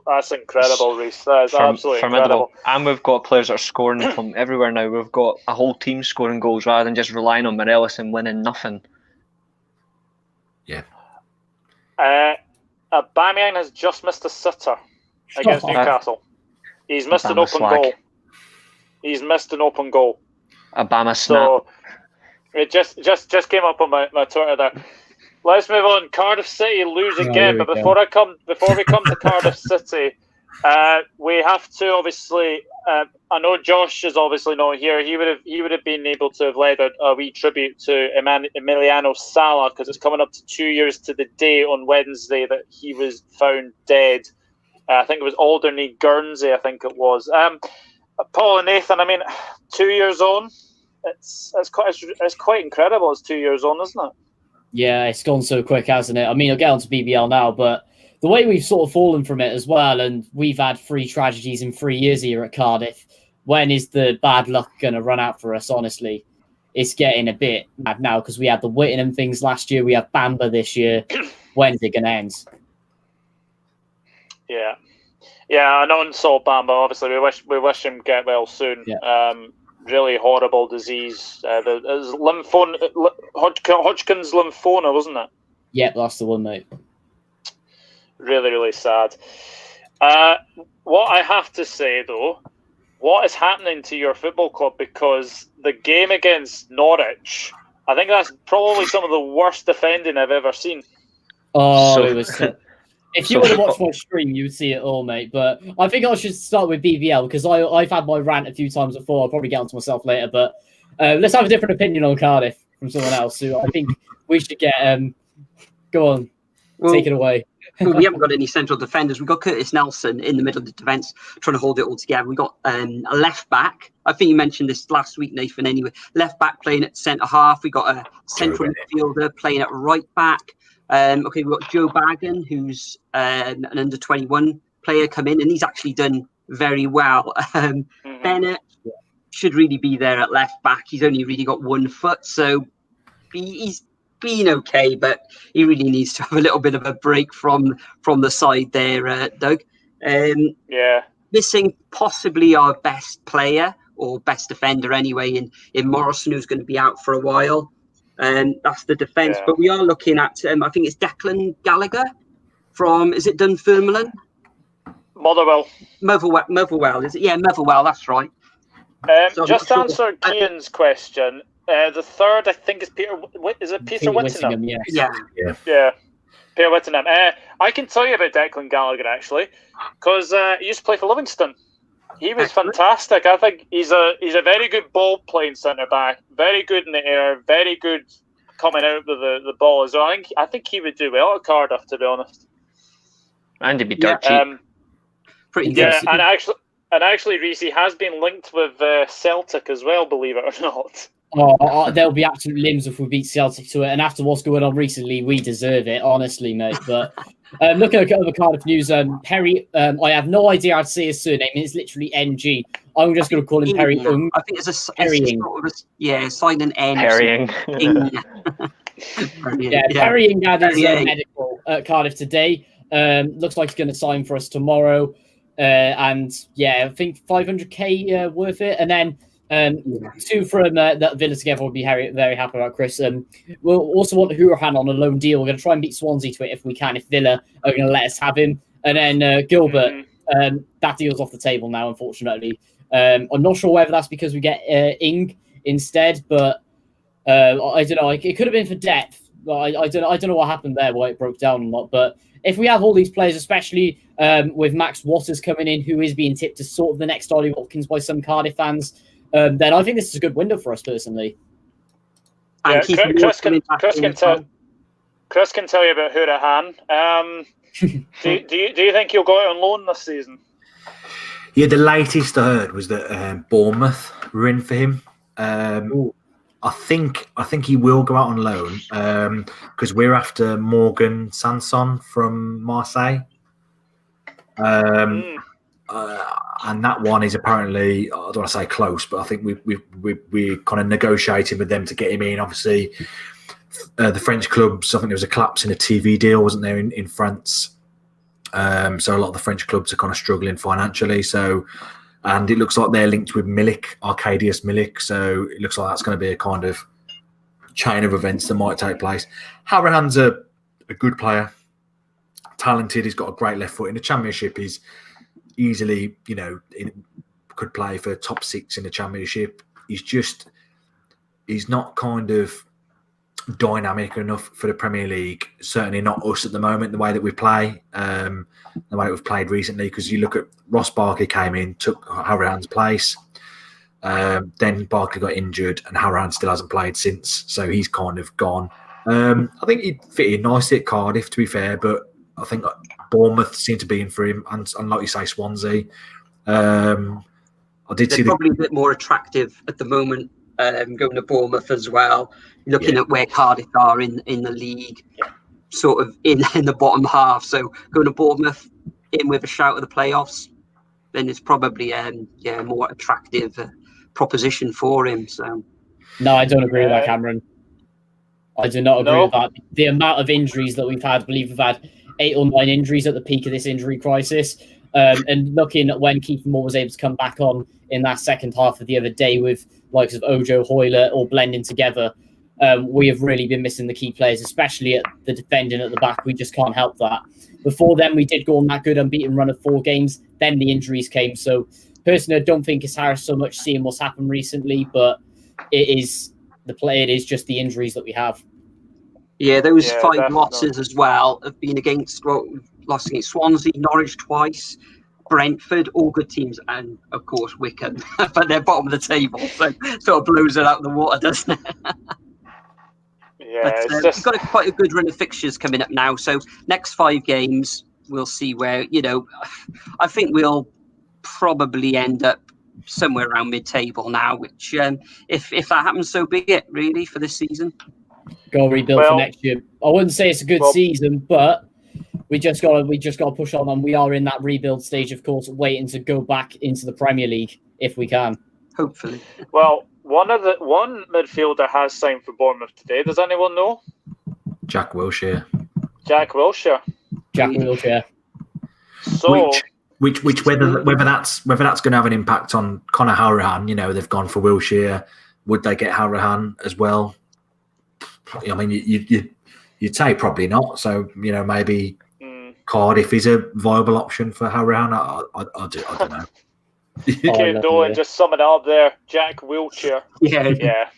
That's incredible, Reece. That is absolutely incredible. And we've got players that are scoring from everywhere now. We've got a whole team scoring goals rather than just relying on Morelos and winning nothing. Yeah. Aubameyang has just missed a sitter against Newcastle. He's missed an open goal. Obama snap. So it just came up on my Twitter there. Let's move on. Cardiff City lose again, but before we come to Cardiff City, we have to obviously. I know Josh is obviously not here. He would have been able to have led a wee tribute to Emiliano Sala because it's coming up to 2 years to the day on Wednesday that he was found dead. I think it was Alderney, Guernsey. I think it was. Paul and Nathan. I mean, 2 years on, it's quite incredible. It's 2 years on, isn't it? Yeah, it's gone so quick, hasn't it? I mean, I'll get on to BBL now, but the way we've sort of fallen from it as well, and we've had 3 tragedies in 3 years here at Cardiff. When is the bad luck going to run out for us, honestly? It's getting a bit mad now because we had the Whittingham things last year. We have Bamba this year. When's it going to end? Yeah. Yeah, and on Saul Bamba, obviously, we wish him get well soon. Yeah. Really horrible disease. It was Hodgkin's lymphoma, wasn't it? Yep, that's the one, mate. Really, really sad. What I have to say, though, what is happening to your football club? Because the game against Norwich, I think that's probably some of the worst defending I've ever seen. Oh, it was... If you would have watched my stream, you would see it all, mate. But I think I should start with BBL because I've had my rant a few times before. I'll probably get onto myself later. But let's have a different opinion on Cardiff from someone else who I think we should get... go on, take it away. Well, we haven't got any central defenders. We've got Curtis Nelson in the middle of the defence trying to hold it all together. We've got a left back. I think you mentioned this last week, Nathan, anyway. Left back playing at centre half. We've got a central midfielder playing at right back. We've got Joe Bagan, who's an under-21 player, come in, and he's actually done very well. Bennett should really be there at left back. He's only really got 1 foot, so he's been okay, but he really needs to have a little bit of a break from the side there, Doug. Missing possibly our best player or best defender anyway in Morrison, who's going to be out for a while. That's the defence. But we are looking at, I think it's Declan Gallagher from, is it Dunfermline? Motherwell, is it? Yeah, Motherwell, that's right. So just to answer Cian's question, the third, I think, is Peter. Is it Peter Whittingham? Yeah. Peter Whittingham. I can tell you about Declan Gallagher actually, because he used to play for Livingston. He was fantastic. I think he's a very good ball playing centre back, very good in the air, very good coming out with the ball as well. I think he would do well at Cardiff, to be honest. And he'd be dirt cheap. Pretty good. Yeah, and actually, Reece, he has been linked with Celtic as well, believe it or not. Oh, there'll be absolute limbs if we beat Celtic to it. And after what's going on recently, we deserve it, honestly, mate. But looking at other Cardiff news, Perry, I have no idea how to say his surname. It's literally NG. I'm just going to call him Perry. I think it's a sign an N. Perrying. Perrying had his medical at Cardiff today. Looks like he's going to sign for us tomorrow. I think 500k worth it. And then 2 from that Villa together would be very happy about, Chris. We'll also want Hurahan on a loan deal. We're going to try and beat Swansea to it if we can, if Villa are going to let us have him. And then Gilbert, that deal's off the table now, unfortunately. I'm not sure whether that's because we get Ing instead, but I don't know. It could have been for depth. I don't know what happened there, why it broke down a lot. But if we have all these players, especially with Max Waters coming in, who is being tipped as sort of the next Ollie Watkins by some Cardiff fans, then I think this is a good window for us personally. Yeah, Chris can tell you about Hurahan. Do you think he'll go out on loan this season? Yeah, the latest I heard was that Bournemouth were in for him. I think he will go out on loan because we're after Morgan Sanson from Marseille. And that one is apparently, I don't want to say close, but I think we're kind of negotiating with them to get him in. Obviously, the French clubs, I think there was a collapse in a TV deal, wasn't there, in France? So a lot of the French clubs are kind of struggling financially. So, and it looks like they're linked with Milik, Arkadiusz Milik. So it looks like that's going to be a kind of chain of events that might take place. Harahan's a good player, talented. He's got a great left foot. In the Championship, he's easily, could play for top 6 in the Championship. He's not kind of dynamic enough for the Premier League. Certainly not us at the moment, the way that we play, the way that we've played recently. Because you look at Ross Barkley came in, took Harahan's place. Then Barkley got injured and Harahan still hasn't played since. So he's kind of gone. I think he'd fit in nicely at Cardiff, to be fair, but I think Bournemouth seem to be in for him, and like you say, Swansea. They're probably a bit more attractive at the moment, going to Bournemouth as well. Looking at where Cardiff are in the league, sort of in the bottom half. So going to Bournemouth in with a shout at the playoffs, then it's probably a more attractive proposition for him. So No, I don't agree with that, Cameron. I do not agree with that. The amount of injuries that we've had, I believe we've had 8 or 9 injuries at the peak of this injury crisis. And looking at when Kiefer Moore was able to come back on in that second half of the other day with likes of Ojo, Hoyler all blending together, we have really been missing the key players, especially at the defending at the back. We just can't help that. Before then, we did go on that good unbeaten run of 4 games. Then the injuries came. So personally, I don't think it's Harris so much seeing what's happened recently, but it is the play. It is just the injuries that we have. Yeah, those 5 losses as well have been lost against Swansea, Norwich twice, Brentford, all good teams, and of course Wickham, but they're bottom of the table, so sort of blows it out of the water, doesn't it? Yeah, but we've got quite a good run of fixtures coming up now. So next 5 games, we'll see where I think we'll probably end up somewhere around mid-table now. Which, if that happens, so be it. Really, for this season. Go rebuild for next year. I wouldn't say it's a good season, but we just got to push on, and we are in that rebuild stage, of course, waiting to go back into the Premier League if we can. Hopefully. Well, one midfielder has signed for Bournemouth today. Does anyone know? Jack Wilshere. Jack Wilshere. So, which whether that's going to have an impact on Conor Hourihane, they've gone for Wilshere. Would they get Hourihane as well? I mean, you'd say probably not. So maybe Cardiff is a viable option for Hourihane. I don't know. Okay, Nolan, just sum it up there. Jack Wilshere. Yeah.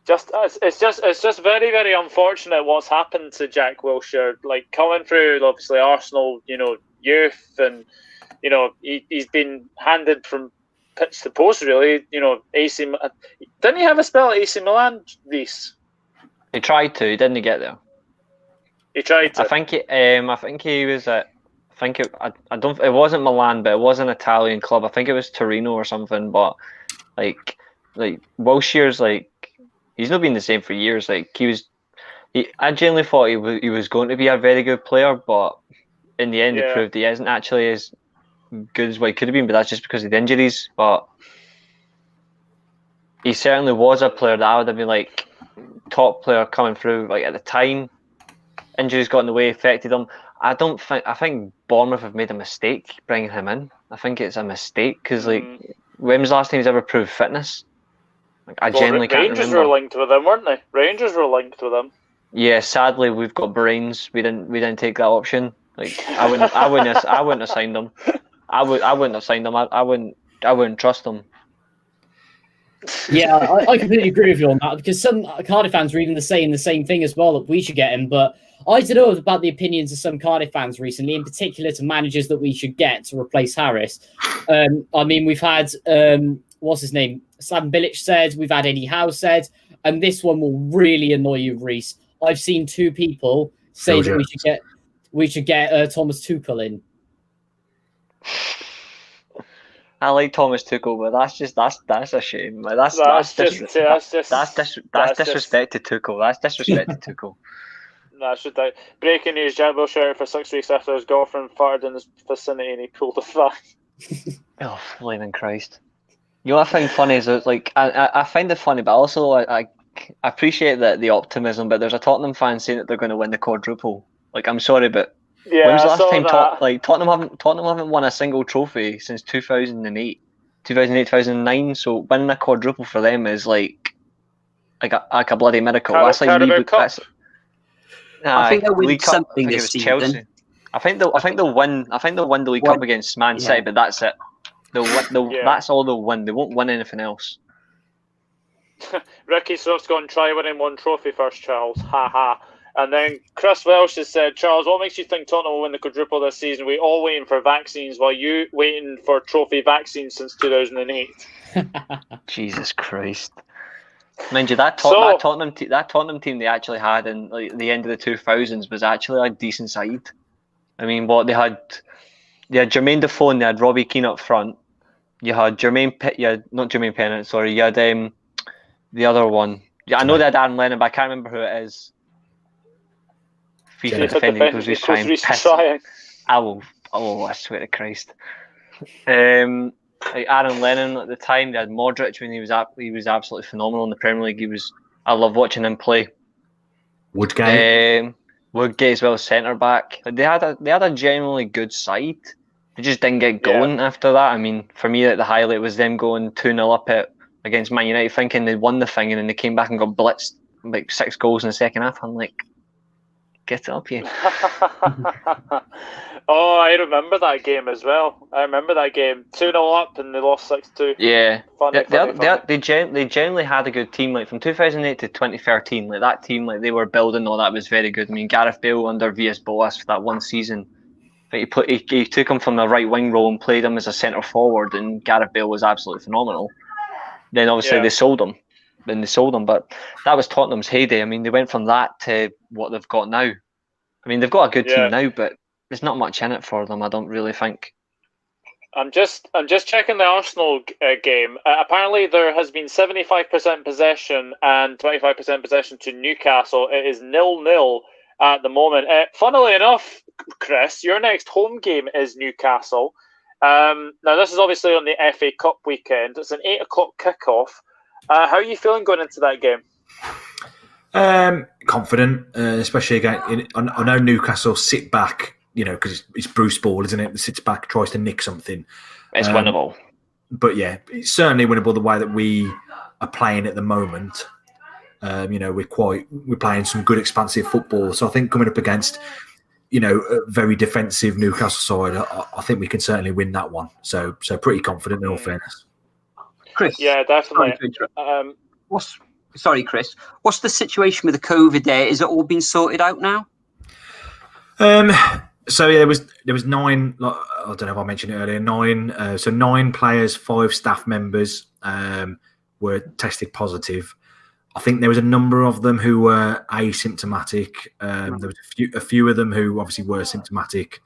It's just very, very unfortunate what's happened to Jack Wilshere. Like coming through, obviously Arsenal, youth, and he's been handed from pitch to post. Really, AC. Didn't he have a spell at AC Milan, Reece? He tried to. He didn't get there. He tried to. I think he was at. It wasn't Milan, but it was an Italian club. I think it was Torino or something. But like Wilshere's he's not been the same for years. I genuinely thought he was going to be a very good player, but in the end, it proved he isn't actually as good as what he could have been. But that's just because of the injuries. But he certainly was a player that I would have been top player coming through. At the time, injuries got in the way, affected him. I think Bournemouth have made a mistake bringing him in. I think it's a mistake because when was the last time he's ever proved fitness? Genuinely can't remember. Rangers were linked with him, weren't they? Rangers were linked with him. Yeah, sadly we've got brains. We didn't take that option. I wouldn't have signed him. I wouldn't have signed him. I wouldn't trust him. Yeah, I completely agree with you on that, because some Cardiff fans were even saying the same thing as well, that we should get him. But I don't know about the opinions of some Cardiff fans recently, in particular to managers that we should get to replace Harris. I mean, we've had what's his name? Slaven Bilic said, we've had Eddie Howe said, and this one will really annoy you, Reece. I've seen 2 people say that we should get Thomas Tuchel in. I like Thomas Tuchel, but that's a shame. That's disrespect to Tuchel. That's disrespect to Tuchel. That's ridiculous. Breaking news: Jack Wilshere for 6 weeks after his girlfriend farted in his vicinity and he pulled a fag. Oh, flaming Christ! You know what I find funny is I find it funny, but also I appreciate the optimism. But there's a Tottenham fan saying that they're going to win the quadruple. I'm sorry, but when was the last time Tottenham haven't won a single trophy since 2008, 2009? So winning a quadruple for them is like a bloody miracle. That's I think they'll win something this season. Chelsea. I think they'll win the League Cup against Man City, but that's it. That's all they'll win. They won't win anything else. Ricky Swift's going to try winning 1 trophy first, Charles. Ha ha. And then Chris Welsh has said, Charles, what makes you think Tottenham will win the quadruple this season? We all waiting for vaccines while you waiting for trophy vaccines since 2008. Jesus Christ. Mind you, that Tottenham team they actually had in the end of the 2000s was actually a decent side. I mean, they had Jermaine Defoe and they had Robbie Keane up front. You had not Jermaine Pennant, sorry. You had the other one. I know they had Aaron Lennon, but I can't remember who it is. FIFA defending because Reece trying piss. I swear to Christ. Like Aaron Lennon at the time, they had Modric when he was absolutely phenomenal in the Premier League. I love watching him play. Woodgate as well as centre back. They had a genuinely good side. They just didn't get going after that. I mean, for me, the highlight was them going 2-0 up against Man United, thinking they won the thing, and then they came back and got blitzed like 6 goals in the second half. I'm like, get it up, you. Oh, I remember that game as well. I remember that game. 2-0 up and they lost 6-2. Yeah. Funny. They generally had a good team. Like from 2008 to 2013, like that team, like they were building all that was very good. I mean, Gareth Bale under Villas Boas for that one season. He took him from the right wing role and played him as a centre forward, and Gareth Bale was absolutely phenomenal. Then obviously they sold him. But that was Tottenham's heyday. I mean, they went from that to what they've got now. I mean, they've got a good team now, but there's not much in it for them, I don't really think. I'm just checking the Arsenal game. Apparently, there has been 75% possession and 25% possession to Newcastle. It is 0-0 at the moment. Funnily enough, Chris, your next home game is Newcastle. Now, this is obviously on the FA Cup weekend. It's an 8 o'clock kickoff. How are you feeling going into that game? Confident, especially again. I know Newcastle sit back, because it's Bruce Ball, isn't it? That sits back, tries to nick something. It's winnable. But yeah, it's certainly winnable the way that we are playing at the moment. We're playing some good expansive football. So I think coming up against, a very defensive Newcastle side, I think we can certainly win that one. So pretty confident in all fairness. Chris. Yeah, definitely. Sorry, Chris. What's the situation with the COVID there? Is it all been sorted out now? So yeah, there was 9. I don't know if I mentioned it earlier. 9. So 9 players, 5 staff members were tested positive. I think there was a number of them who were asymptomatic. There was a few of them who obviously were symptomatic.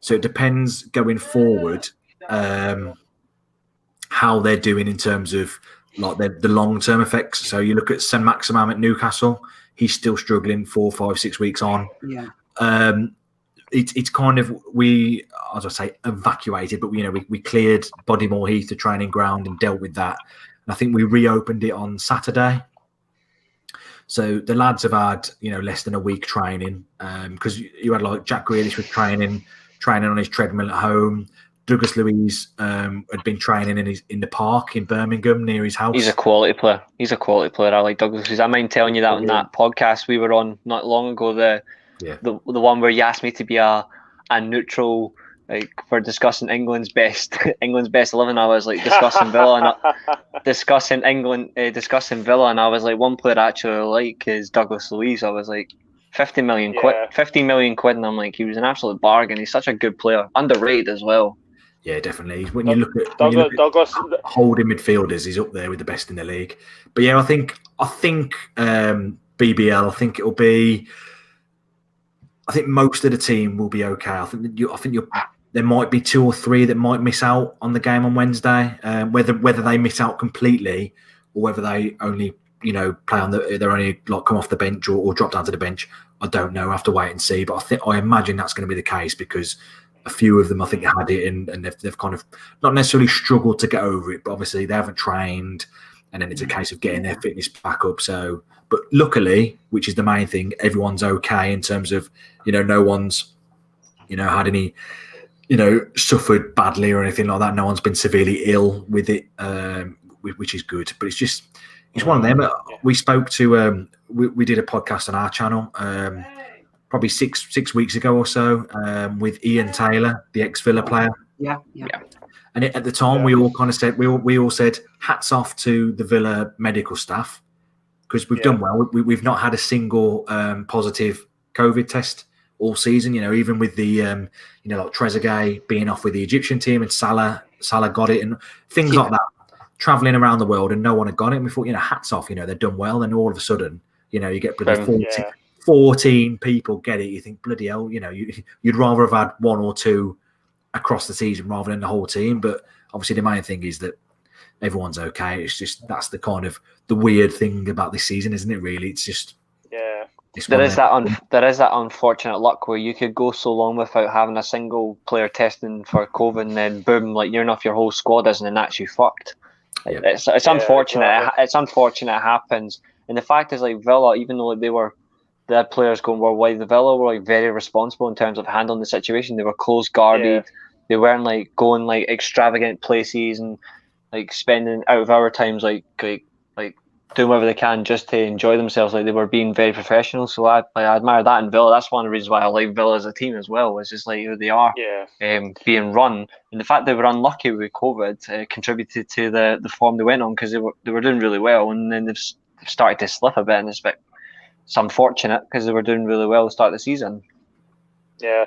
So it depends going forward how they're doing in terms of like the long-term effects. So you look at Saint-Maximin at Newcastle, he's still struggling 4, 5, 6 weeks on. Yeah. It's kind of, we, as I say, evacuated, but we cleared Bodymore Heath, the training ground, and dealt with that. And I think we reopened it on Saturday. So the lads have had, less than a week training, because you had like Jack Grealish was training on his treadmill at home. Douglas Luiz had been training in the park in Birmingham near his house. He's a quality player. I like Douglas Luiz. I mind telling you that on that podcast we were on not long ago. The one where you asked me to be a neutral, like for discussing England's best 11. I was like discussing Villa and discussing Villa, and I was like, one player I actually like is Douglas Luiz. I was like, 50 million quid, and I'm like, he was an absolute bargain. He's such a good player, underrated as well. Yeah, definitely. When you look at Douglas holding midfielders, he's up there with the best in the league. But yeah, I think BBL. I think it'll be. I think most of the team will be okay. I think there might be 2 or 3 that might miss out on the game on Wednesday. Whether they miss out completely or whether they only play on they're only like come off the bench or drop down to the bench, I don't know. I have to wait and see. But I imagine that's going to be the case because a few of them I think had it and they've kind of not necessarily struggled to get over it, but obviously they haven't trained, and then it's a case of getting their fitness back up. So, but luckily, which is the main thing, everyone's okay in terms of no one's had any suffered badly or anything like that. No one's been severely ill with it, which is good. But it's one of them. We spoke to we did a podcast on our channel probably six weeks ago or so with Ian Taylor, the ex-Villa player. Yeah. And at the time, we all kind of said we all said hats off to the Villa medical staff because we've done well. We've not had a single positive COVID test all season. Even with the like Trezeguet being off with the Egyptian team and Salah got it and things like that. Traveling around the world and no one had got it. And we thought, hats off, they're done well. Then all of a sudden, you get 14 people get it. You think, bloody hell, you'd rather have had 1 or 2 across the season rather than the whole team. But obviously the main thing is that everyone's okay. It's just, that's the kind of the weird thing about this season, isn't it, really? It's just, There is that unfortunate luck where you could go so long without having a single player testing for COVID, and then boom, like you're enough your whole squad isn't, and that's you fucked. Yeah. It's unfortunate. Exactly. It's unfortunate it happens, and the fact is, like Villa, even though they had players going worldwide, the Villa were like very responsible in terms of handling the situation. They were close guarded. Yeah. They weren't like going like extravagant places and like spending out of hour times like doing whatever they can just to enjoy themselves. Like they were being very professional. So I admire that in Villa. That's one of the reasons why I like Villa as a team as well. It's just like who they are, being run, and the fact they were unlucky with COVID contributed to the form they went on, because they were doing really well, and then they've started to slip a bit, and it's unfortunate because they were doing really well at the start of the season. Yeah.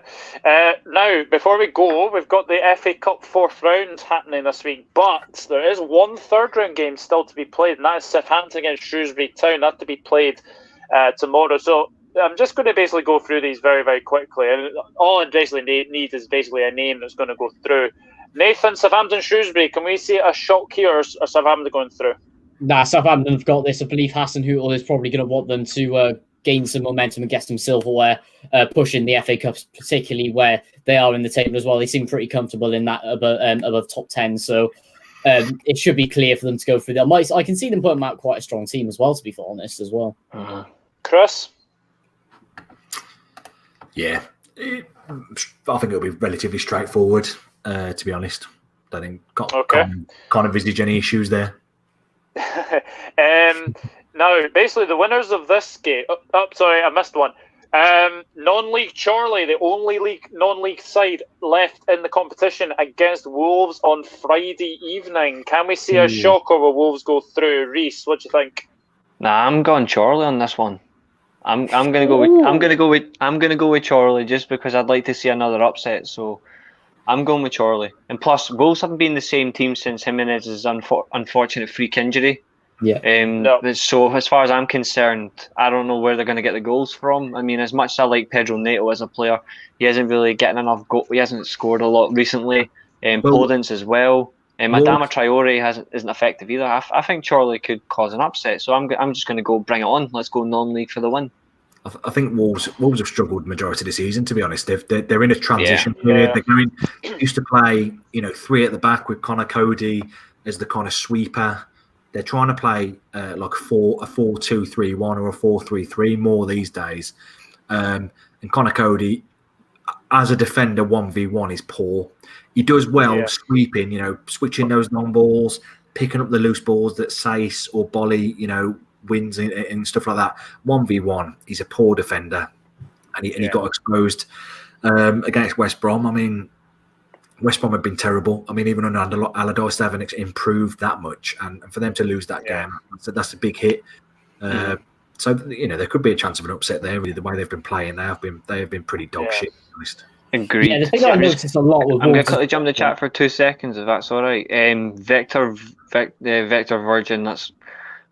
Now, before we go, we've got the FA Cup 4th round happening this week, but there is one third round game still to be played, and that is Southampton against Shrewsbury Town. That to be played tomorrow. So I'm just going to basically go through these very, very quickly. And all I basically need is basically a name that's going to go through. Nathan, Southampton Shrewsbury, can we see a shock here, or Southampton going through? Nah, Southampton have got this. I believe Hasenhüttl is probably going to want them to gain some momentum and get some silverware, pushing the FA Cups, particularly where they are in the table as well. They seem pretty comfortable in that above top 10. So it should be clear for them to go through there. I can see them putting out quite a strong team as well, to be honest, as well. Chris? Yeah. I think it'll be relatively straightforward, to be honest. I think can't envisage any issues there. Now, basically, the winners of this game. Sorry, I missed one. Non-league Charlie, the only non-league side left in the competition, against Wolves on Friday evening. Can we see a shock, or will Wolves go through? Reece, what do you think? Nah, I'm going Charlie on this one. I'm gonna go with Charlie, just because I'd like to see another upset. So I'm going with Charlie. And plus, Wolves haven't been the same team since Jimenez's unfortunate freak injury. Yeah. So as far as I'm concerned, I don't know where they're going to get the goals from. I mean, as much as I like Pedro Neto as a player, he isn't really getting enough goal. He hasn't scored a lot recently. Podence as well. Adama Traore isn't effective either. I think Charlie could cause an upset. So I'm just going to go bring it on. Let's go non-league for the win. I think Wolves have struggled majority of the season, to be honest. They're in a transition period. They're used to play, 3 at the back with Connor Cody as the kind of sweeper. They're trying to play like a 4-2-3-1 or a 4-3-3 more these days. And Connor Cody, as a defender, 1v1 is poor. He does well sweeping, switching those long balls, picking up the loose balls that Saïs or Bolly, wins and stuff like that. 1v1, he's a poor defender. And he got exposed against West Brom. I mean, West Brom have been terrible. I mean, even under Allardyce, they haven't improved that much, and for them to lose that game, that's a big hit. So there could be a chance of an upset there. Really, the way they've been playing, they have been pretty dog shit. To be honest. Agreed. Yeah, the thing I noticed a lot with I'm going to quickly jump in the chat for 2 seconds, if that's all right. Vector Virgin. That's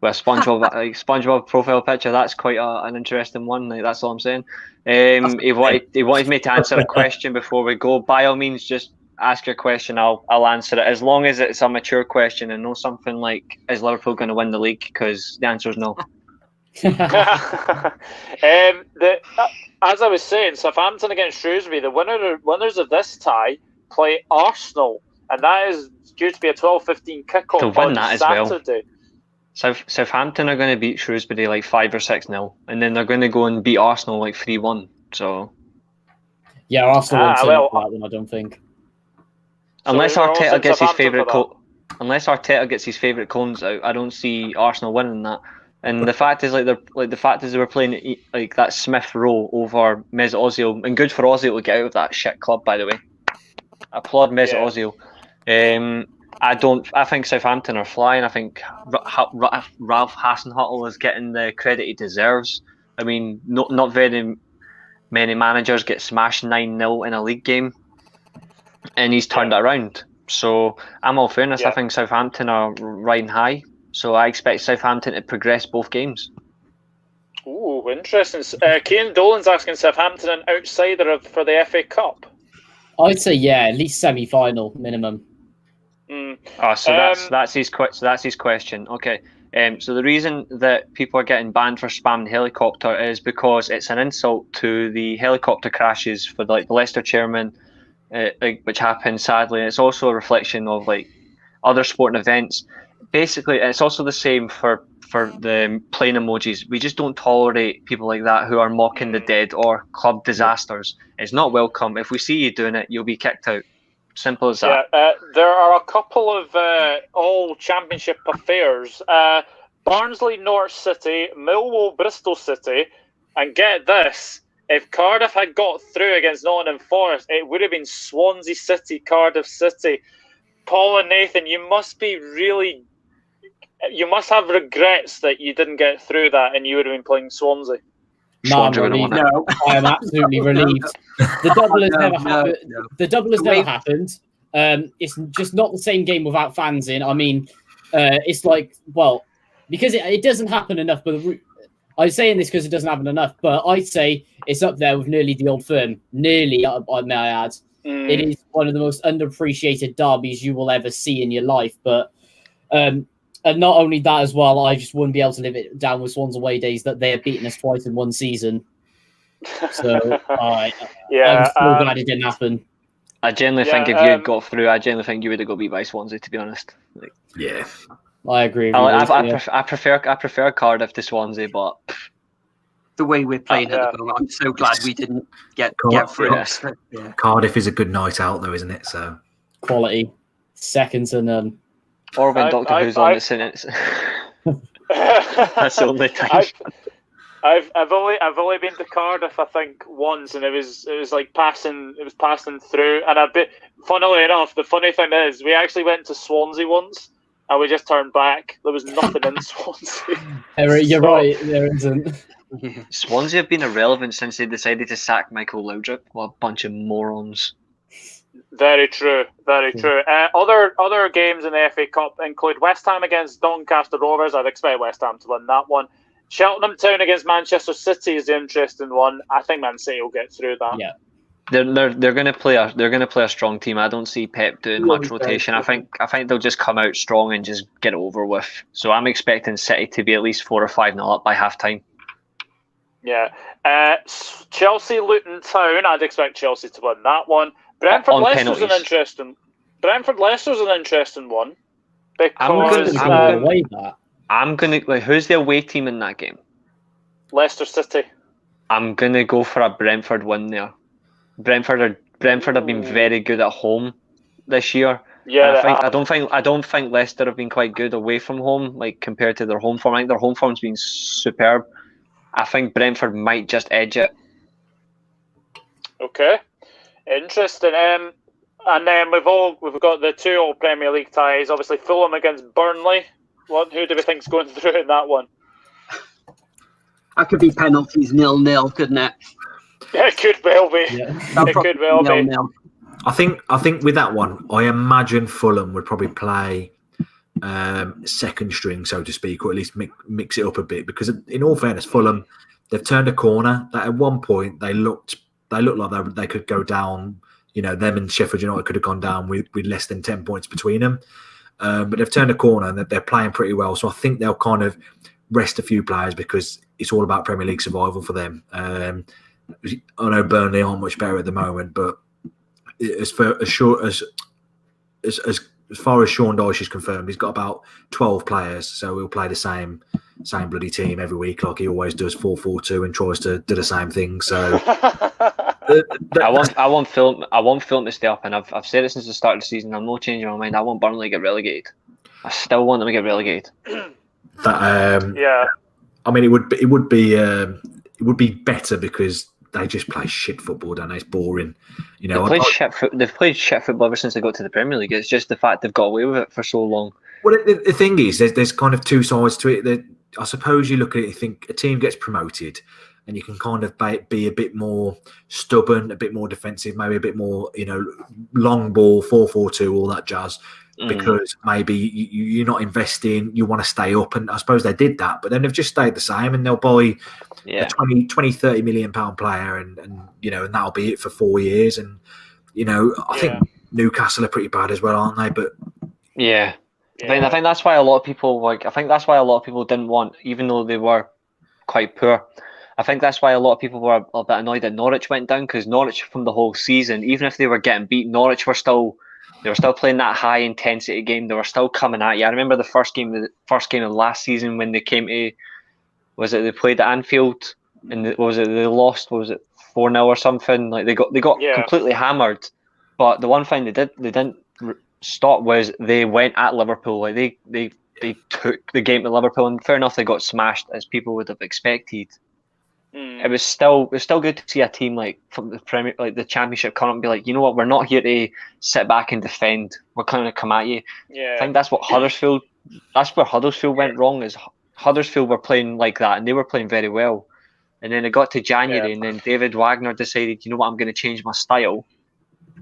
SpongeBob profile picture. That's quite an interesting one. That's all I'm saying. He wanted me to answer a question before we go. By all means, just ask your question. I'll answer it, as long as it's a mature question and not something like, is Liverpool going to win the league? Because the answer is no. As I was saying, Southampton against Shrewsbury, the winners of this tie play Arsenal, and that is due to be a 12:15 kickoff on Saturday. Southampton are going to beat Shrewsbury like 5 or 6-0, and then they're going to go and beat Arsenal like 3-1. So yeah, Arsenal won't that one, I don't think. Unless Arteta gets his favourite cones out, I don't see Arsenal winning that. And the fact is, they were playing like that Smith Rowe over Mesut Ozil, and good for Ozil to get out of that shit club, by the way. Applaud Mesut Ozil. I think Southampton are flying. I think Ralph Hasenhüttl is getting the credit he deserves. I mean, not very many managers get smashed 9-0 in a league game, and he's turned it around. So, I'm all fairness. I think Southampton are riding high. So I expect Southampton to progress both games. Ooh, interesting. Kieran Dolan's asking Southampton an outsider for the FA Cup. I'd say at least semi-final minimum. So that's his question. Okay, So the reason that people are getting banned for spamming helicopter is because it's an insult to the helicopter crashes for the Leicester chairman, which happened sadly. It's also a reflection of other sporting events. Basically, it's also the same for the plane emojis. We just don't tolerate people like that who are mocking the dead or club disasters. It's not welcome. If we see you doing it, you'll be kicked out. Simple as that. Yeah, there are a couple of all championship affairs. Barnsley, Norwich City, Millwall, Bristol City, and get this, if Cardiff had got through against Nottingham Forest, it would have been Swansea City, Cardiff City. Paul and Nathan, you must have regrets that you didn't get through that and you would have been playing Swansea. No, I'm relieved. No. I am absolutely relieved. The double has never happened. The double has never happened. It's just not the same game without fans in. I mean, it's because it doesn't happen enough. But I'm saying this because it doesn't happen enough. But I'd say it's up there with nearly the Old Firm. Nearly, may I add. It is one of the most underappreciated derbies you will ever see in your life. But and not only that as well, I just wouldn't be able to live it down with Swans away days that they have beaten us twice in one season. So I'm so glad it didn't happen. I genuinely think if you had got through, I genuinely think you would have got beat by Swansea, to be honest. Yeah. I agree. I prefer Cardiff to Swansea, but the way we're playing at the moment, I'm so glad we didn't get through. Yeah. Cardiff is a good night out, though, isn't it? So quality, second to none. Or when Doctor Who's on the sentence. That's the only time. I've only been to Cardiff, I think, once, and it was passing through. And funnily enough, the funny thing is, we actually went to Swansea once, and we just turned back. There was nothing in Swansea. You're right, there isn't. Swansea have been irrelevant since they decided to sack Michael Laudrup. What a bunch of morons. Very true, very true. Other games in the FA Cup include West Ham against Doncaster Rovers. I'd expect West Ham to win that one. Cheltenham Town against Manchester City is the interesting one. I think Man City will get through that. Yeah, they're going to play a strong team. I don't see Pep doing much rotation. I think they'll just come out strong and just get it over with. So I'm expecting City to be at least 4 or 5-0 up by half time. Yeah, Chelsea Luton Town. I'd expect Chelsea to win that one. Brentford Leicester's an interesting one because I'm gonna who's the away team in that game? Leicester City. I'm gonna go for a Brentford win there. Brentford have been very good at home this year. Yeah, I don't think Leicester have been quite good away from home, compared to their home form. I think their home form's been superb. I think Brentford might just edge it. Okay, interesting. And then we've got the 2 All Premier League ties. Obviously, Fulham against Burnley. Who do we think's going through in that one? That could be penalties 0-0, couldn't it? It could well be. Yeah. It could well be. 0-0. I think with that one, I imagine Fulham would probably play second string, so to speak, or at least mix it up a bit. Because in all fairness, Fulham, they've turned a corner. That at one point they looked like they could go down. You know, them and Sheffield United could have gone down with less than 10 points between them. But they've turned a corner and they're playing pretty well. So I think they'll kind of rest a few players because it's all about Premier League survival for them. I know Burnley aren't much better at the moment, but as far as Sean Dyche is confirmed, he's got about 12 players, so he'll play the same bloody team every week, like he always does, 4-4-2, and tries to do the same thing. So I want Fulham to stay up, and I've said it since the start of the season. I'm not changing my mind. I want Burnley to get relegated. I still want them to get relegated. Yeah. I mean, it would be better because they just play shit football, don't they? It's boring. You know, they've played shit football ever since they got to the Premier League. It's just the fact they've got away with it for so long. Well, the thing is, there's kind of two sides to it. I suppose you look at it and think a team gets promoted and you can kind of be a bit more stubborn, a bit more defensive, maybe a bit more, long ball, 4-4-2, all that jazz, because maybe you're not investing, you want to stay up. And I suppose they did that, but then they've just stayed the same and they'll buy a 20-30 million pound player and that'll be it for 4 years. And, I think Newcastle are pretty bad as well, aren't they? But yeah. I think that's why a lot of people didn't want, even though they were quite poor. I think that's why a lot of people were a bit annoyed that Norwich went down, because Norwich from the whole season, even if they were getting beat, Norwich were still playing that high intensity game. They were still coming at you. I remember the first game of last season when they came to, they played at Anfield and they lost? Was it 4-0 or something? Like they got completely hammered. But the one thing they didn't stop was they went at Liverpool. Like they took the game to Liverpool, and fair enough, they got smashed as people would have expected. It was still good to see a team like from the Championship come up and be like, you know what, we're not here to sit back and defend. We're going to come at you. Yeah. I think that's what Huddersfield. That's where Huddersfield went wrong. Is Huddersfield were playing like that, and they were playing very well. And then it got to January, and then David Wagner decided, you know what, I'm going to change my style,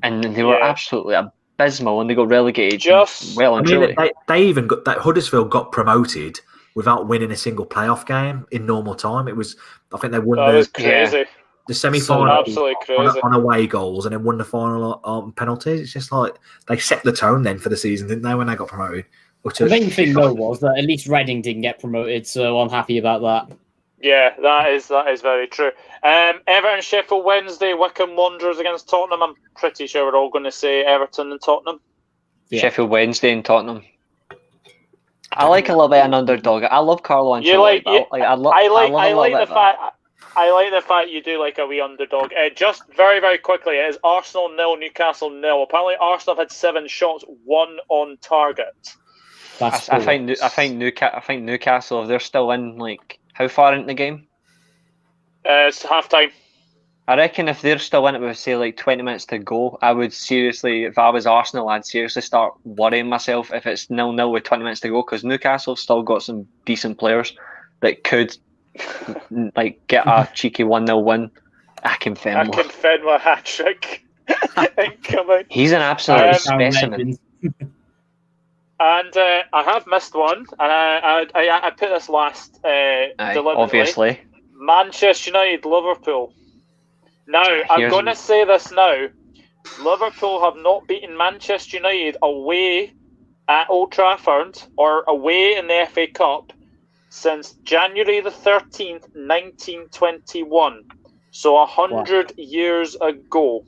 and then they were absolutely abysmal, and they got relegated. Truly. They even got that. Huddersfield got promoted without winning a single playoff game in normal time. It was, I think they won the semi-final absolutely crazy on away goals, and then won the final on penalties. It's just like they set the tone then for the season, didn't they, when they got promoted? The main thing though was that at least Reading didn't get promoted, so I'm happy about that. Yeah, that is very true. Everton, Sheffield Wednesday, Wycombe Wanderers against Tottenham. I'm pretty sure we're all going to say Everton and Tottenham. Yeah. Sheffield Wednesday and Tottenham. I like a little bit of an underdog. I love Carlo Ancelotti. I like the fact you do like a wee underdog. Just very, very quickly, it is Arsenal 0, Newcastle 0. Apparently, Arsenal have had 7 shots, 1 on target. I think Newcastle, if they're still in, like, how far into the game? It's half time. I reckon if they're still in it with, say, like 20 minutes to go, I would seriously, if I was Arsenal, I'd seriously start worrying myself if it's 0-0 with 20 minutes to go, because Newcastle's still got some decent players that could like get a cheeky 1-0 win. Akinfenwa hat-trick. Incoming. He's an absolute specimen. And I have missed one, and I put this last deliberately. Obviously. Manchester United, Liverpool. Now, I'm going to say this now. Liverpool have not beaten Manchester United away at Old Trafford or away in the FA Cup since January the 13th, 1921. So 100 years ago.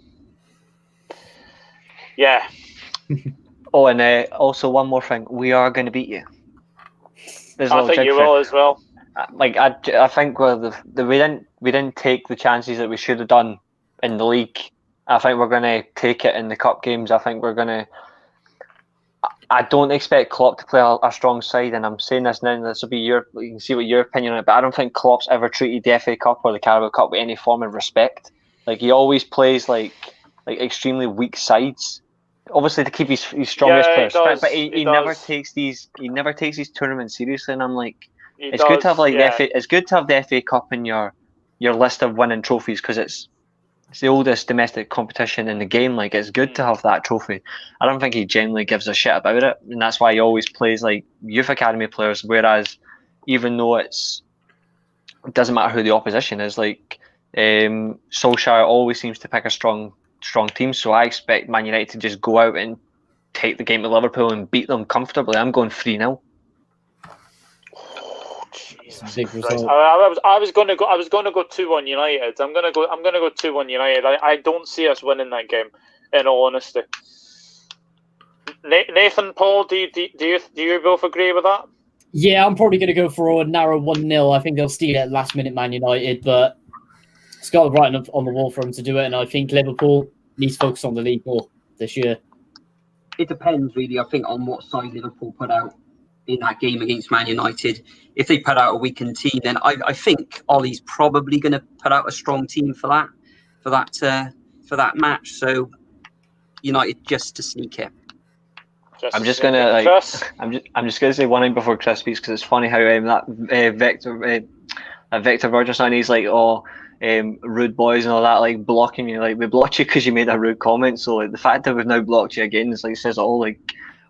Yeah. Oh, and also one more thing. We are going to beat you. I think you will as well. Like I think we didn't take the chances that we should have done in the league. I think we're going to take it in the cup games. I think we're going to. I don't expect Klopp to play a strong side, and I'm saying this now. This will be you can see what your opinion on it. But I don't think Klopp's ever treated the FA Cup or the Carabao Cup with any form of respect. Like he always plays like extremely weak sides. Obviously to keep his strongest players, but he never takes these tournaments seriously. And I'm like. It's good to have the FA Cup in your list of winning trophies because it's the oldest domestic competition in the game. Like it's good to have that trophy. I don't think he genuinely gives a shit about it, and that's why he always plays like youth academy players. Whereas, even though it doesn't matter who the opposition is, like Solskjaer always seems to pick a strong team. So I expect Man United to just go out and take the game to Liverpool and beat them comfortably. I'm going 3-0. I was going to go 2-1 United. I'm going to go 2-1 United. I don't see us winning that game, in all honesty. Nathan, Paul, do you both agree with that? Yeah, I'm probably going to go for a narrow 1-0. I think they'll steal it last minute, Man United, but it's got the writing on the wall for them to do it, and I think Liverpool needs to focus on the league more this year. It depends, really, I think, on what side Liverpool put out in that game against Man United. If they put out a weakened team, then I think Ollie's probably going to put out a strong team for that match. So United just to sneak it. I'm just gonna say one thing before Chris speaks because it's funny how Victor Virgin sign he's like rude boys and all that, like blocking you. Like we blocked you because you made a rude comment. So like the fact that we've now blocked you again is like says all. Like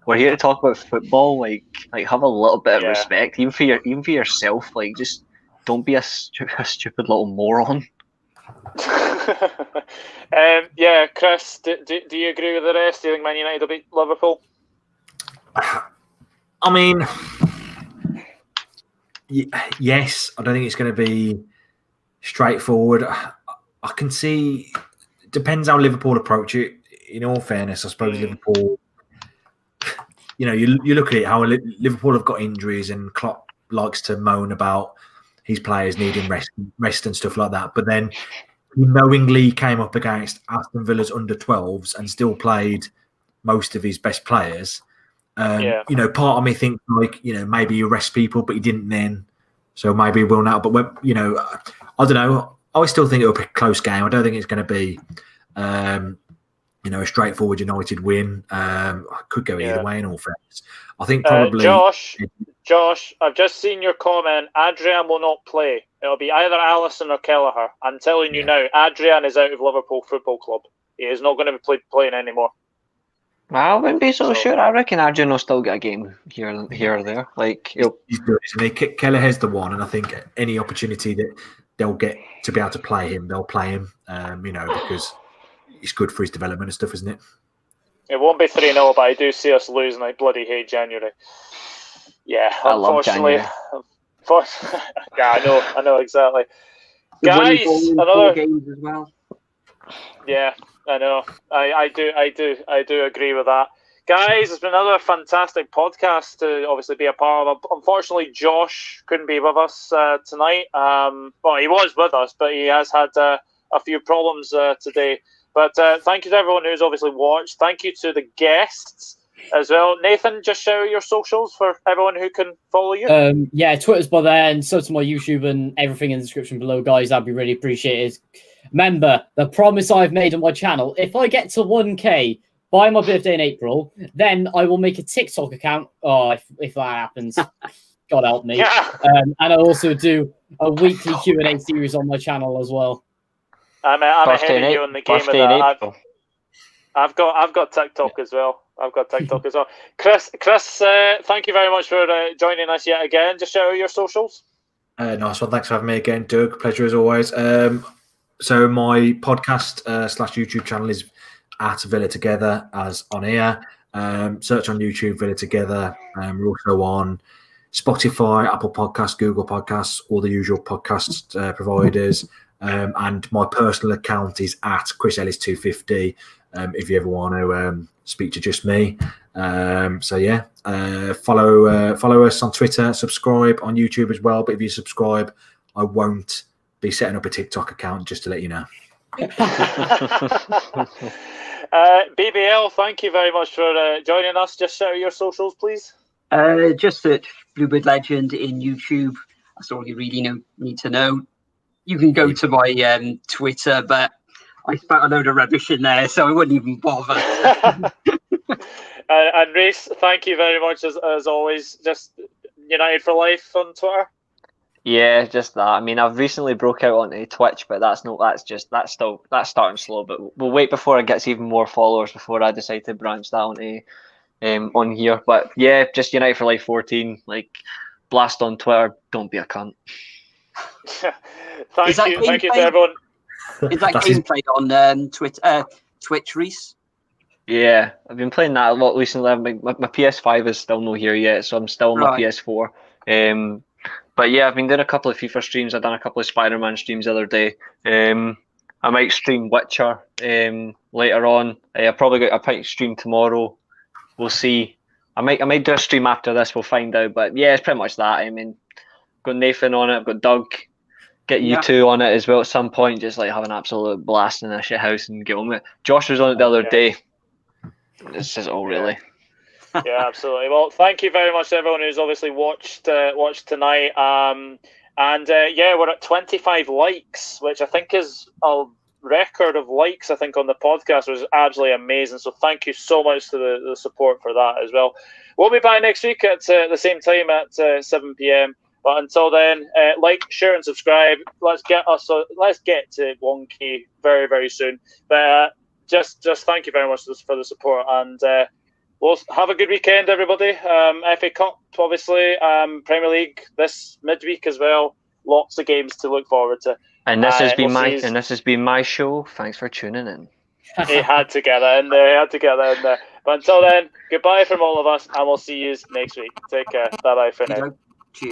we're here to talk about football. Like have a little bit of respect, even for yourself. Like just don't be a stupid little moron. Chris, do you agree with the rest? Do you think Man United will beat Liverpool? I mean, yes, I don't think it's going to be straightforward. I can see, depends how Liverpool approach it. In all fairness, I suppose Liverpool, you look at it, how Liverpool have got injuries and Klopp likes to moan about his players needing rest and stuff like that. But then he knowingly came up against Aston Villa's under 12s and still played most of his best players. Part of me thinks maybe you rest people, but he didn't then. So maybe he will now. But I don't know. I still think it'll be a close game. I don't think it's going to be, a straightforward United win. Could go either way in all fairness. I think probably Josh, I've just seen your comment. Adrian will not play. It'll be either Alisson or Kelleher. I'm telling you now, Adrian is out of Liverpool Football Club. He is not going to be playing anymore. Well, I wouldn't be so sure. I reckon Adrian will still get a game here or there. He's good, isn't he? Kelleher's the one, and I think any opportunity that they'll get to be able to play him, they'll play him. Because it's good for his development and stuff, isn't it? It won't be 3-0, but I do see us losing. I bloody hate January. Yeah, I love January. Yeah, I know exactly. Guys, another games as well. Yeah, I know. I do agree with that. Guys, it's been another fantastic podcast to obviously be a part of. Unfortunately, Josh couldn't be with us tonight. Well, he was with us, but he has had a few problems today. But thank you to everyone who's obviously watched. Thank you to the guests as well. Nathan, just share your socials for everyone who can follow you. Twitter's by there, and so to my YouTube and everything in the description below, guys. That'd be really appreciated. Remember, the promise I've made on my channel, if I get to 1K by my birthday in April, then I will make a TikTok account. Oh, if that happens, God help me. Yeah. And I also do a weekly Q&A series on my channel as well. I'm ahead of you in the game with that. I've got TikTok as well. Chris, thank you very much for joining us yet again. Just shout out your socials. Nice one. Thanks for having me again, Doug. Pleasure as always. So my podcast / YouTube channel is at Villa Together as on here. Search on YouTube Villa Together. We're also on Spotify, Apple Podcasts, Google Podcasts, all the usual podcast providers. And my personal account is at Chris Ellis 250. If you ever want to speak to just me. Follow us on Twitter, subscribe on YouTube as well. But if you subscribe, I won't be setting up a TikTok account, just to let you know. BBL, thank you very much for joining us. Just share your socials, please. Just search Bluebird Legend in YouTube. That's all you really need to know. You can go to my Twitter, but I spat a load of rubbish in there, so I wouldn't even bother. And Reece, thank you very much as always. Just United for Life on Twitter. Yeah, just that. I mean, I've recently broke out onto Twitch, but that's starting slow. But we'll wait before it gets even more followers before I decide to branch that onto on here. But yeah, just United for Life 14. Blast on Twitter. Don't be a cunt. Thank you to everyone. Is that game played on Twitch, Reece? Yeah, I've been playing that a lot recently. My PS5 is still not here yet, so I'm still on my PS4. But yeah, I've been doing a couple of FIFA streams. I've done a couple of Spider-Man streams the other day. I might stream Witcher later on. I might stream tomorrow. We'll see. I might do a stream after this. We'll find out. But yeah, it's pretty much that. I mean, I've got Nathan on it. I've got Doug. Get you two on it as well at some point. Just have an absolute blast in a shit house and get on with it. Josh was on it the other day. This is all really. Yeah, absolutely. Well, thank you very much to everyone who's obviously watched tonight. We're at 25 likes, which I think is a record of likes. I think on the podcast was absolutely amazing. So thank you so much to the support for that as well. We'll be back next week at the same time at 7 p.m. But until then, like, share, and subscribe. Let's get to 1K very, very soon. But just thank you very much for the support, and we'll have a good weekend, everybody. FA Cup, obviously, Premier League this midweek as well. Lots of games to look forward to. And this has been my show. Thanks for tuning in. He had to get that in there. But until then, goodbye from all of us, and we'll see you next week. Take care. Bye bye for now.